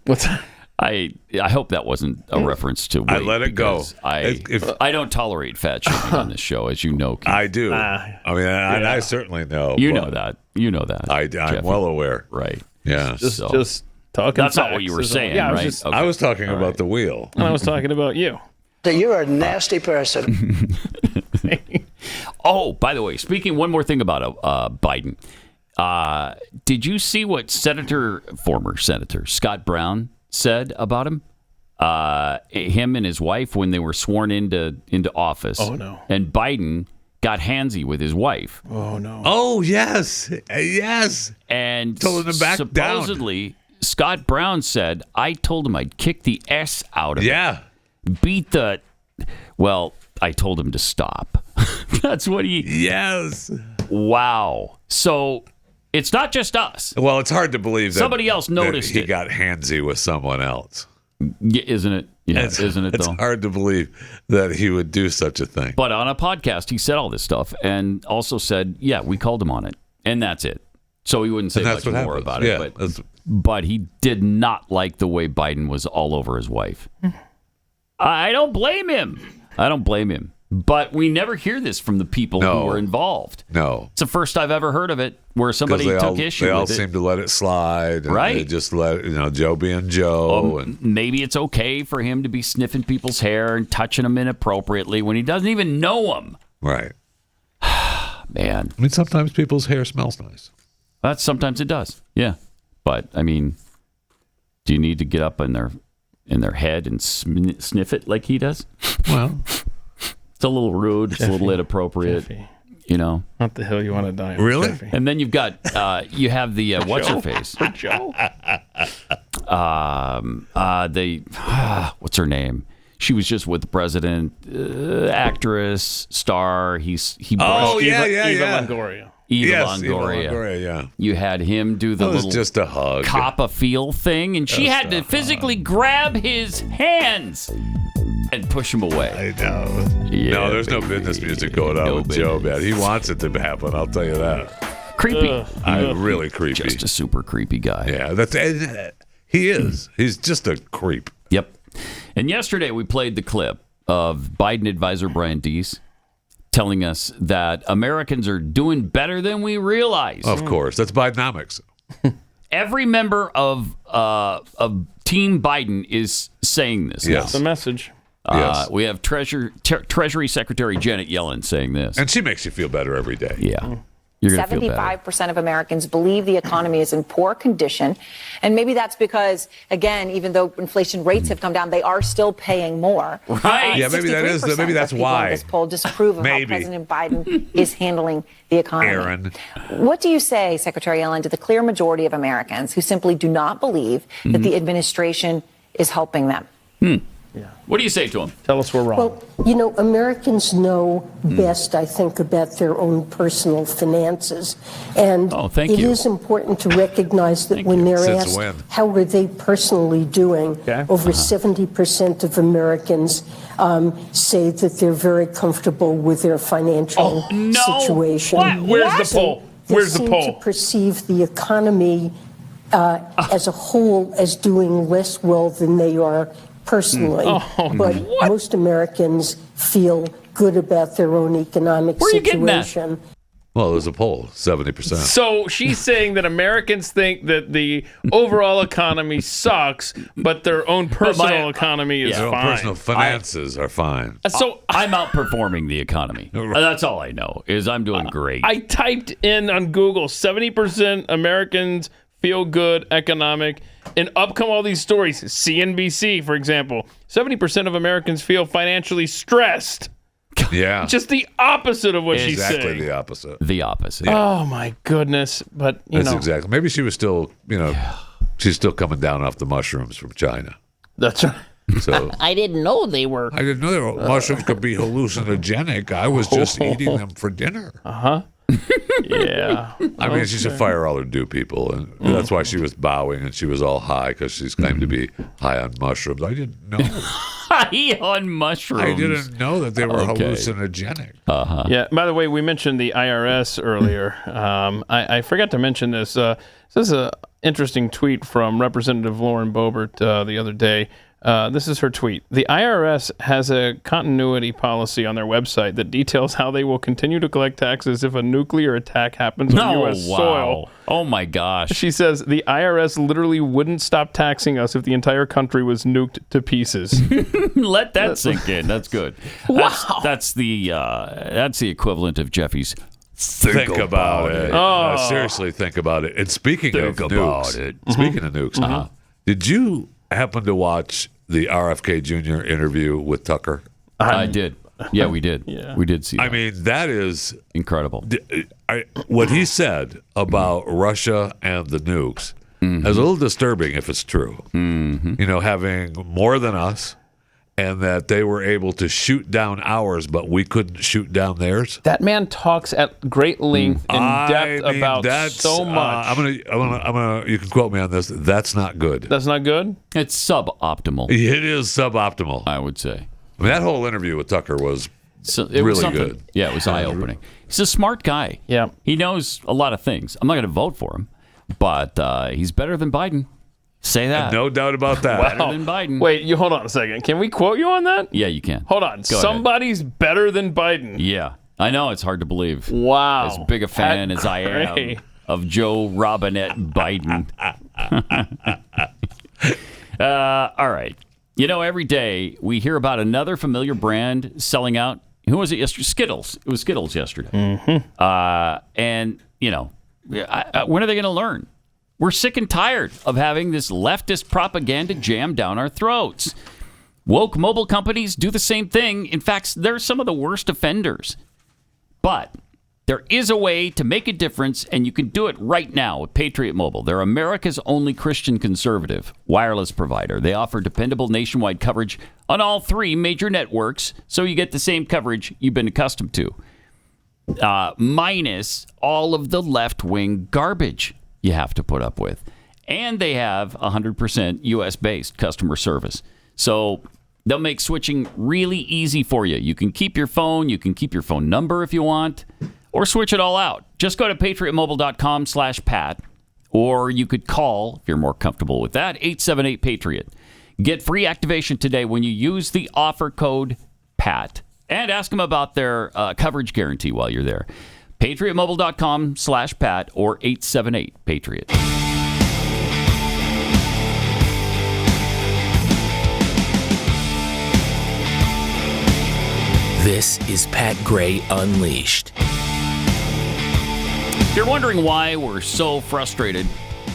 What's that? I hope that wasn't a reference to weight. I let it go. I don't tolerate fat shaming on this show, as you know, Keith. I do. I certainly know. You know that. I'm well aware. Right. Yeah. Just talking. That's not what you were saying, right? I was talking about the wheel. And I was talking about you. So you're a nasty person. Oh, by the way, speaking one more thing about Biden. Did you see what former Senator Scott Brown said about him? Him and his wife when they were sworn into office. Oh, no. And Biden got handsy with his wife. Oh, no. Oh, yes. Yes. And told him to back supposedly, Scott Brown said, I told him I'd kick the S out of it. Yeah. Beat the... Well, I told him to stop. That's what he... Yes. Wow. So... It's not just us. Well, it's hard to believe that somebody else noticed he got handsy with someone else. Isn't it? Yeah, isn't it, though? It's hard to believe that he would do such a thing. But on a podcast, he said all this stuff and also said, yeah, we called him on it. And that's it. So he wouldn't say much more about it. But he did not like the way Biden was all over his wife. I don't blame him. But we never hear this from the people who were involved. No. It's the first I've ever heard of it where somebody took issue with it. They all seem to let it slide. And right. They just let, Joe being Joe. Maybe it's okay for him to be sniffing people's hair and touching them inappropriately when he doesn't even know them. Right. Man. I mean, sometimes people's hair smells nice. Sometimes it does. Yeah. But, I mean, do you need to get up in their head and sniff it like he does? Well... It's a little rude. It's a little inappropriate. Jeffy. Not the hill you want to die on. Really? Jeffy. And then you've got, you have the, what's her face? Joe? What's her name? She was just with the president, actress, star. Eva Longoria. Eva Longoria, yeah. You had him do the little just a hug. Coppa feel thing, and she had to physically grab his hands and push him away. I know. Yeah, no, there's no business music going on with Joe, man. He wants it to happen, I'll tell you that. Creepy. Really creepy. Just a super creepy guy. Yeah, he is. He's just a creep. Yep. And yesterday we played the clip of Biden advisor Brian Deese telling us that Americans are doing better than we realize. Of course. That's Bidenomics. Every member of Team Biden is saying this. Yes. That's the message. Yes. We have Treasury Secretary Janet Yellen saying this. And she makes you feel better every day. Yeah. You're going to feel better. 75% of Americans believe the economy is in poor condition. And maybe that's because, again, even though inflation rates have come down, they are still paying more. Right. Yeah, maybe that's why. This poll disapprove of how President Biden is handling the economy. Aaron. What do you say, Secretary Yellen, to the clear majority of Americans who simply do not believe that the administration is helping them? What do you say to him? Tell us we're wrong. Well, Americans know best, I think, about their own personal finances. And it is important to recognize that when they're asked how are they personally doing, over 70% of Americans say that they're very comfortable with their financial situation. Where's the poll? Where's the poll? They seem to perceive the economy as a whole as doing less well than they are personally. But most Americans feel good about their own economic situation. Well, there's a poll, 70%. So she's saying that Americans think that the overall economy sucks, but their own personal economy is Their fine. own personal finances are fine. So I'm outperforming the economy. That's all I know, is I'm doing great. I typed in on Google, 70% Americans feel good economic, and up come all these stories. CNBC, for example, 70% of Americans feel financially stressed. Yeah. Just the opposite of what she's saying. Exactly the opposite. The opposite. Oh, my goodness. But, That's exactly. Maybe she was still, she's still coming down off the mushrooms from China. That's right. So I didn't know they were. I didn't know mushrooms could be hallucinogenic. I was just eating them for dinner. Yeah. I mean, she should fire all her do people, and that's why she was bowing and she was all high, because she's claimed to be high on mushrooms. I didn't know. High on mushrooms. I didn't know that they were hallucinogenic. Yeah. By the way, we mentioned the IRS earlier. I forgot to mention this. This is an interesting tweet from Representative Lauren Boebert the other day. This is her tweet. The IRS has a continuity policy on their website that details how they will continue to collect taxes if a nuclear attack happens on U.S. soil. Oh, my gosh. She says the IRS literally wouldn't stop taxing us if the entire country was nuked to pieces. Let that sink in. That's good. Wow. That's the equivalent of Jeffy's Think about it. Seriously, think about it. And speaking of nukes, did you happen to watch the RFK Jr. interview with Tucker? I did. Yeah, we did. We did see that. I mean, that is incredible. What he said about Russia and the nukes is a little disturbing if it's true. Having more than us, and that they were able to shoot down ours, but we couldn't shoot down theirs. That man talks at great length and depth about so much. I'm gonna. You can quote me on this. That's not good. That's not good? It's suboptimal. It is suboptimal, I would say. I mean, that whole interview with Tucker was really good. Yeah, it was eye-opening. He's a smart guy. Yeah, he knows a lot of things. I'm not going to vote for him, but he's better than Biden. Say that. No doubt about that. Better than Biden. Wait, you hold on a second. Can we quote you on that? Yeah, you can. Hold on. Somebody's better than Biden. Yeah, I know. It's hard to believe. Wow. As big a fan as I am of Joe Robinette Biden. All right. Every day we hear about another familiar brand selling out. Who was it yesterday? Skittles. It was Skittles yesterday. And, when are they going to learn? We're sick and tired of having this leftist propaganda jammed down our throats. Woke mobile companies do the same thing. In fact, they're some of the worst offenders. But there is a way to make a difference, and you can do it right now with Patriot Mobile. They're America's only Christian conservative wireless provider. They offer dependable nationwide coverage on all 3 major networks, so you get the same coverage you've been accustomed to, minus all of the left-wing garbage you have to put up with. And they have 100% U.S.-based customer service. So they'll make switching really easy for you. You can keep your phone. You can keep your phone number if you want, or switch it all out. Just go to patriotmobile.com/Pat, or you could call, if you're more comfortable with that, 878-PATRIOT. Get free activation today when you use the offer code PAT. And ask them about their coverage guarantee while you're there. PatriotMobile.com/Pat or 878-PATRIOT. This is Pat Gray Unleashed. If you're wondering why we're so frustrated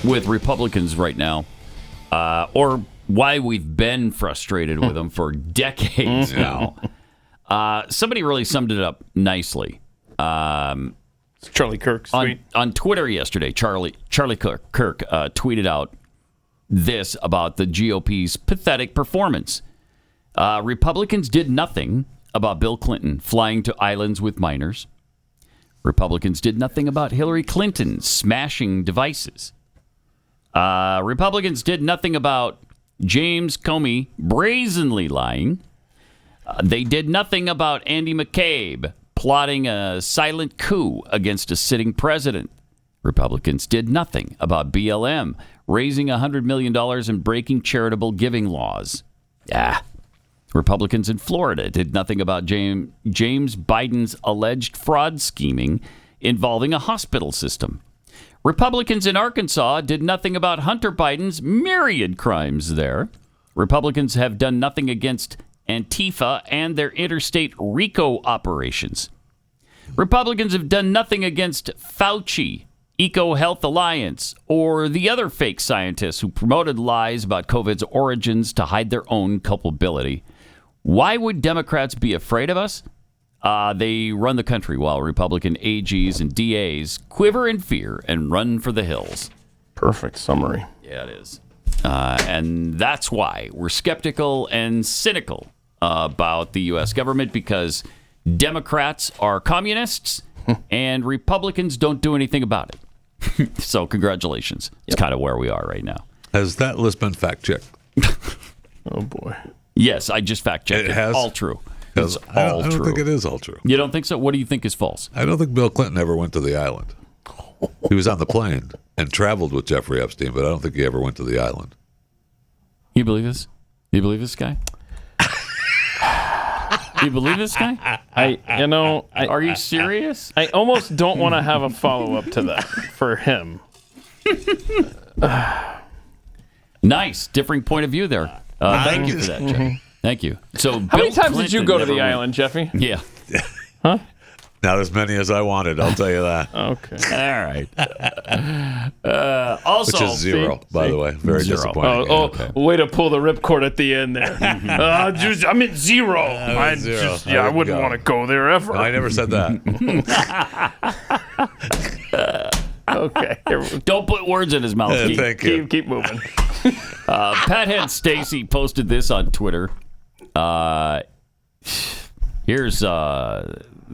with Republicans right now, or why we've been frustrated with them for decades now, somebody really summed it up nicely. Charlie Kirk's tweet. On Twitter yesterday, Charlie Kirk tweeted out this about the GOP's pathetic performance. Republicans did nothing about Bill Clinton flying to islands with minors. Republicans did nothing about Hillary Clinton smashing devices. Republicans did nothing about James Comey brazenly lying. They did nothing about Andy McCabe plotting a silent coup against a sitting president. Republicans did nothing about BLM raising $100 million and breaking charitable giving laws. Republicans in Florida did nothing about James Biden's alleged fraud scheming involving a hospital system. Republicans in Arkansas did nothing about Hunter Biden's myriad crimes there. Republicans have done nothing against Antifa and their interstate RICO operations. Republicans have done nothing against Fauci, EcoHealth Alliance, or the other fake scientists who promoted lies about COVID's origins to hide their own culpability. Why would Democrats be afraid of us? They run the country while Republican AGs and DAs quiver in fear and run for the hills. Perfect summary. Yeah, it is. And that's why we're skeptical and cynical about the U.S. government, because Democrats are communists and Republicans don't do anything about it. So congratulations. It's kind of where we are right now. Has that list been fact-checked? Oh, boy. Yes, I just fact-checked it. It has? All true. It's all true. I don't think it is all true. You don't think so? What do you think is false? I don't think Bill Clinton ever went to the island. He was on the plane and traveled with Jeffrey Epstein, but I don't think he ever went to the island. You believe this? You believe this guy? You believe this guy? Are you serious? I almost don't want to have a follow-up to that for him. Nice. Differing point of view there. Thank you for that, Jeff. Thank you. So, how many times did you go to the island, Jeffy? Yeah. Huh? Not as many as I wanted, I'll tell you that. Okay. All right. Also, which is zero, by the way. Very disappointing. Okay. Way to pull the ripcord at the end there. I'm at zero. I wouldn't want to go there ever. No, I never said that. Okay. Don't put words in his mouth. Thank you. Keep moving. Pathead Stacy posted this on Twitter. Here's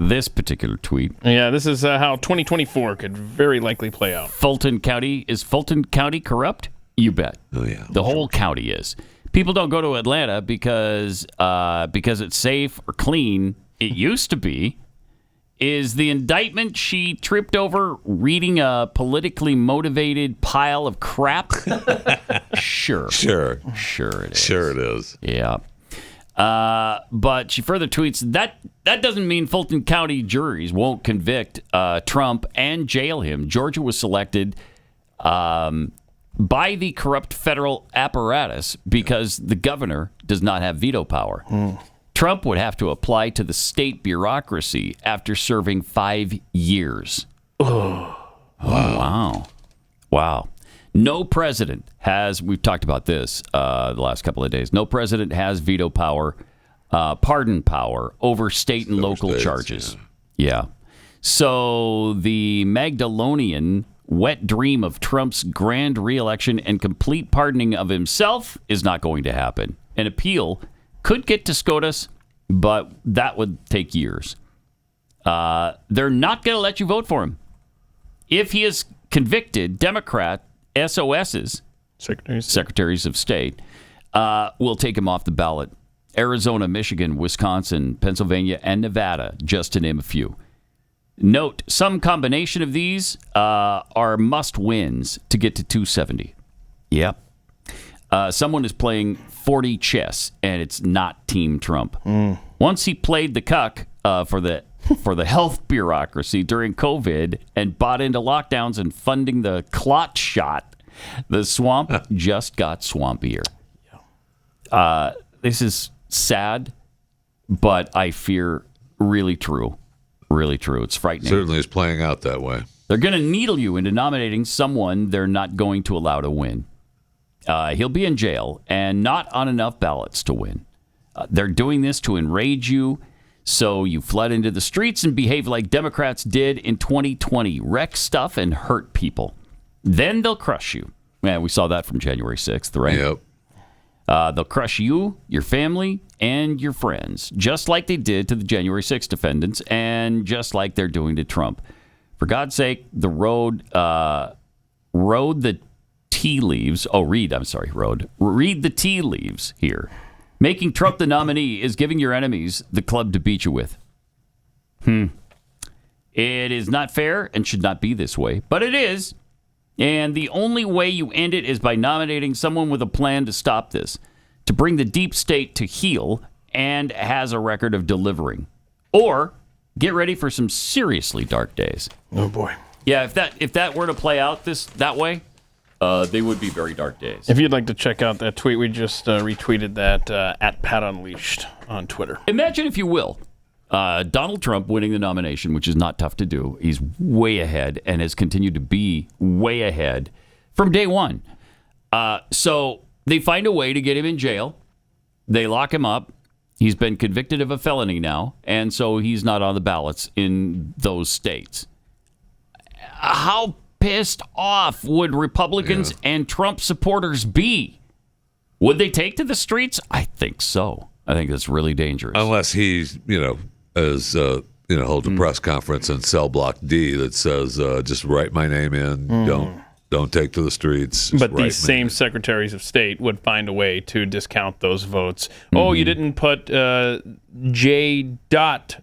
this particular tweet. Yeah, this is how 2024 could very likely play out. Fulton County. Is Fulton County corrupt? You bet. Oh, yeah. The whole county is. People don't go to Atlanta because it's safe or clean. It used to be. Is the indictment she tripped over reading a politically motivated pile of crap? Sure it is. Sure it is. Yeah. But she further tweets, that doesn't mean Fulton County juries won't convict Trump and jail him. Georgia was selected by the corrupt federal apparatus because the governor does not have veto power. Trump would have to apply to the state bureaucracy after serving 5 years. Wow. No president has, we've talked about this the last couple of days, no president has veto power, pardon power over state and local charges. Yeah. So the Magdalenian wet dream of Trump's grand reelection and complete pardoning of himself is not going to happen. An appeal could get to SCOTUS, but that would take years. They're not going to let you vote for him. If he is convicted, Democrat SOSs, secretaries of state, will take him off the ballot. Arizona, Michigan, Wisconsin, Pennsylvania, and Nevada, just to name a few. Note, some combination of these are must-wins to get to 270. Yep. Someone is playing 40 chess, and it's not Team Trump. Once he played the cuck for the health bureaucracy during COVID and bought into lockdowns and funding the clot shot, the swamp just got swampier. This is sad, but I fear really true. Really true. It's frightening. Certainly is playing out that way. They're going to needle you into nominating someone they're not going to allow to win. He'll be in jail and not on enough ballots to win. They're doing this to enrage you, so you flood into the streets and behave like Democrats did in 2020, wreck stuff and hurt people. Then they'll crush you. Yeah, we saw that from January 6th, right? Yep. They'll crush you, your family, and your friends, just like they did to the January 6th defendants and just like they're doing to Trump. For God's sake, the rode the tea leaves. Read the tea leaves here. Making Trump the nominee is giving your enemies the club to beat you with. It is not fair and should not be this way, but it is. And the only way you end it is by nominating someone with a plan to stop this, to bring the deep state to heel and has a record of delivering. Or get ready for some seriously dark days. Oh, boy. Yeah, if that were to play out that way, they would be very dark days. If you'd like to check out that tweet, we just retweeted that at Pat Unleashed on Twitter. Imagine, if you will, Donald Trump winning the nomination, which is not tough to do. He's way ahead and has continued to be way ahead from day one. So they find a way to get him in jail. They lock him up. He's been convicted of a felony now, and so he's not on the ballots in those states. How pissed off would Republicans and Trump supporters be? Would they take to the streets? I think so. I think that's really dangerous. Unless he's, holds a press conference in cell block D that says, just write my name in. Don't take to the streets. But these same secretaries of state would find a way to discount those votes. Oh, you didn't put J.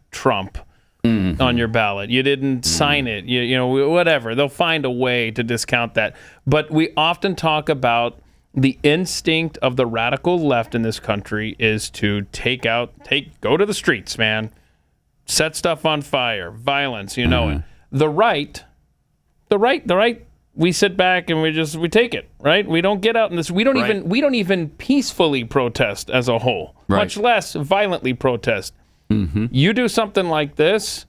Trump on your ballot. You didn't sign it. Whatever. They'll find a way to discount that. But we often talk about the instinct of the radical left in this country is to go to the streets, man. Set stuff on fire. Violence, it. The right, we sit back and we take it, right? We don't get out in this. We don't even peacefully protest as a whole, much less violently protest. You do something like this,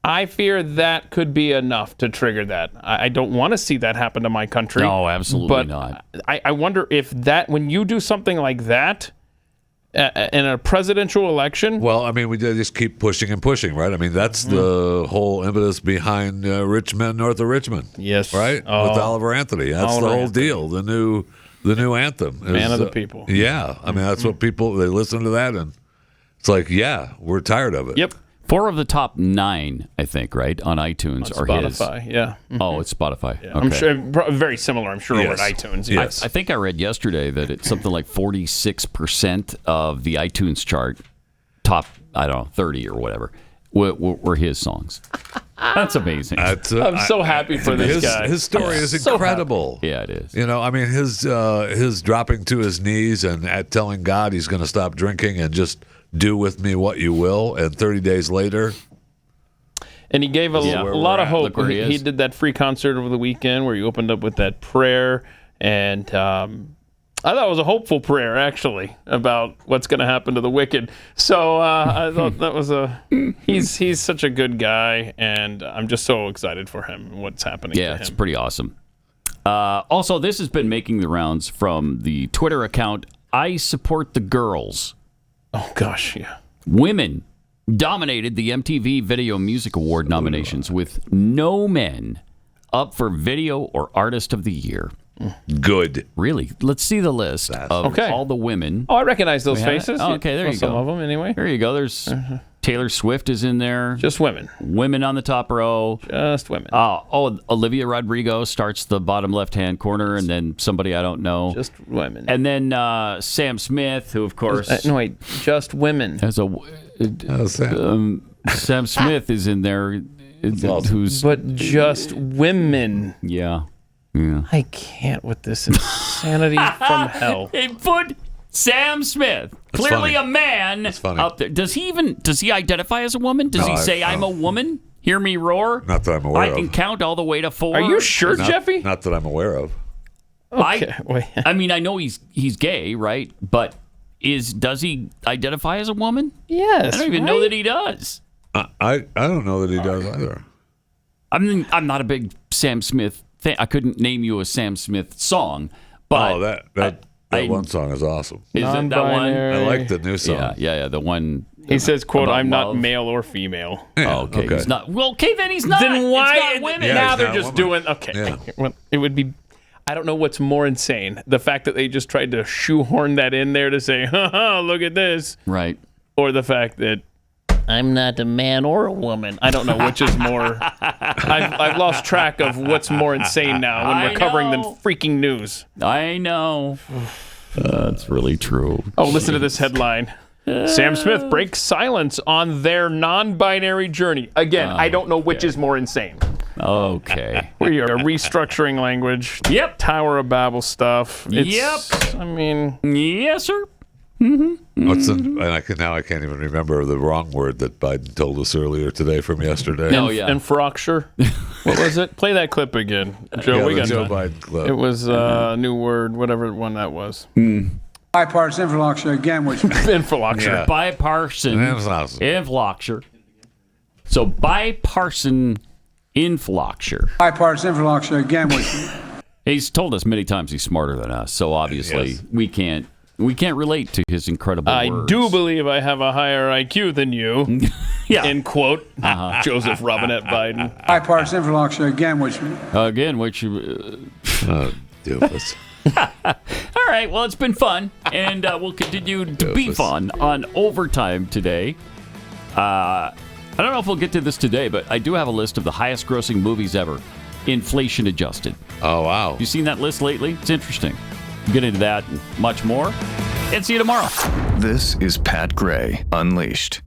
I fear that could be enough to trigger that. I don't want to see that happen to my country. No, absolutely not. I wonder if when you do something like that in a presidential election. Well, we just keep pushing and pushing, right? That's the whole impetus behind Rich Men North of Richmond. Yes. Right? With Oliver Anthony. That's the whole deal. The new anthem. Man of the people. Yeah. That's what people, they listen to that and it's like, we're tired of it. Yep. 4 of the top 9, I think, right, on iTunes are his. Spotify, yeah. Oh, it's Spotify. Yeah. Okay. I'm sure, very similar, over at iTunes. Yes. I think I read yesterday that it's something like 46% of the iTunes chart, top, 30 or whatever, were his songs. That's amazing. I'm so happy for this guy. His story is incredible. Yeah, it is. His dropping to his knees and telling God he's going to stop drinking and just do with me what you will, and 30 days later. And he gave a lot of hope. He did that free concert over the weekend where he opened up with that prayer, and I thought it was a hopeful prayer, actually, about what's going to happen to the wicked. So I thought that was he's such a good guy, and I'm just so excited for him and what's happening to him. Yeah, it's pretty awesome. Also, this has been making the rounds from the Twitter account, I Support the Girls. Oh, gosh, yeah. Women dominated the MTV Video Music Award nominations with no men up for Video or Artist of the Year. Good. Really? Let's see the list of all the women. Oh, I recognize those faces. Oh, okay, there you go. Some of them, anyway. There you go. There's Taylor Swift is in there. Just women. Women on the top row. Just women. Olivia Rodrigo starts the bottom left-hand corner, and then somebody I don't know. Just women. And then Sam Smith, who, of course... just women. Sam Smith is in there. But just women. Yeah. I can't with this insanity from hell. They put Sam Smith, clearly a man, out there. Does he identify as a woman? Does he say, I'm a woman? Hear me roar? Not that I'm aware of. I can count all the way to 4. Are you sure, Jeffy? Not that I'm aware of. Okay. I know he's gay, right? But does he identify as a woman? Yes. I don't even know that he does. I don't know that he does either. I'm not a big Sam Smith fan. I couldn't name you a Sam Smith song, but that one song is awesome. Isn't that one? I like the new song. Yeah, the one. He says, "quote I'm not male or female." Yeah, okay. He's not. Well, okay, then he's not. Then why? It's not women. Now they're just doing. Okay. Yeah. Well, it would be. I don't know what's more insane. The fact that they just tried to shoehorn that in there to say, ha, look at this. Right. Or the fact that I'm not a man or a woman. I don't know which is more. I've lost track of what's more insane now when we're covering the freaking news. I know. That's really true. Oh, listen to this headline. Sam Smith breaks silence on their non-binary journey. Again, I don't know which is more insane. Okay. We are restructuring language. Yep. Tower of Babel stuff. Yes, sir. Mm-hmm. I can't even remember the wrong word that Biden told us earlier today from yesterday. Infrastructure. What was it? Play that clip again, Joe. We got Joe Biden clip. It was a new word, whatever one that was. Bipartisan infrastructure again, which infrastructure. Yeah. Bipartisan infrastructure. So bipartisan infrastructure. Bipartisan infrastructure again, which he's told us many times he's smarter than us. So obviously we can't relate to his incredible words. I do believe I have a higher IQ than you. Yeah. End quote. Joseph Robinette Biden. Bipartisan infrastructure again, which doofus. All right, well, it's been fun, and we'll continue to be fun on Overtime today. I don't know if we'll get to this today, but I do have a list of the highest-grossing movies ever, inflation adjusted. Oh, wow. Have you seen that list lately? It's interesting. We'll get into that and much more, and see you tomorrow. This is Pat Gray Unleashed.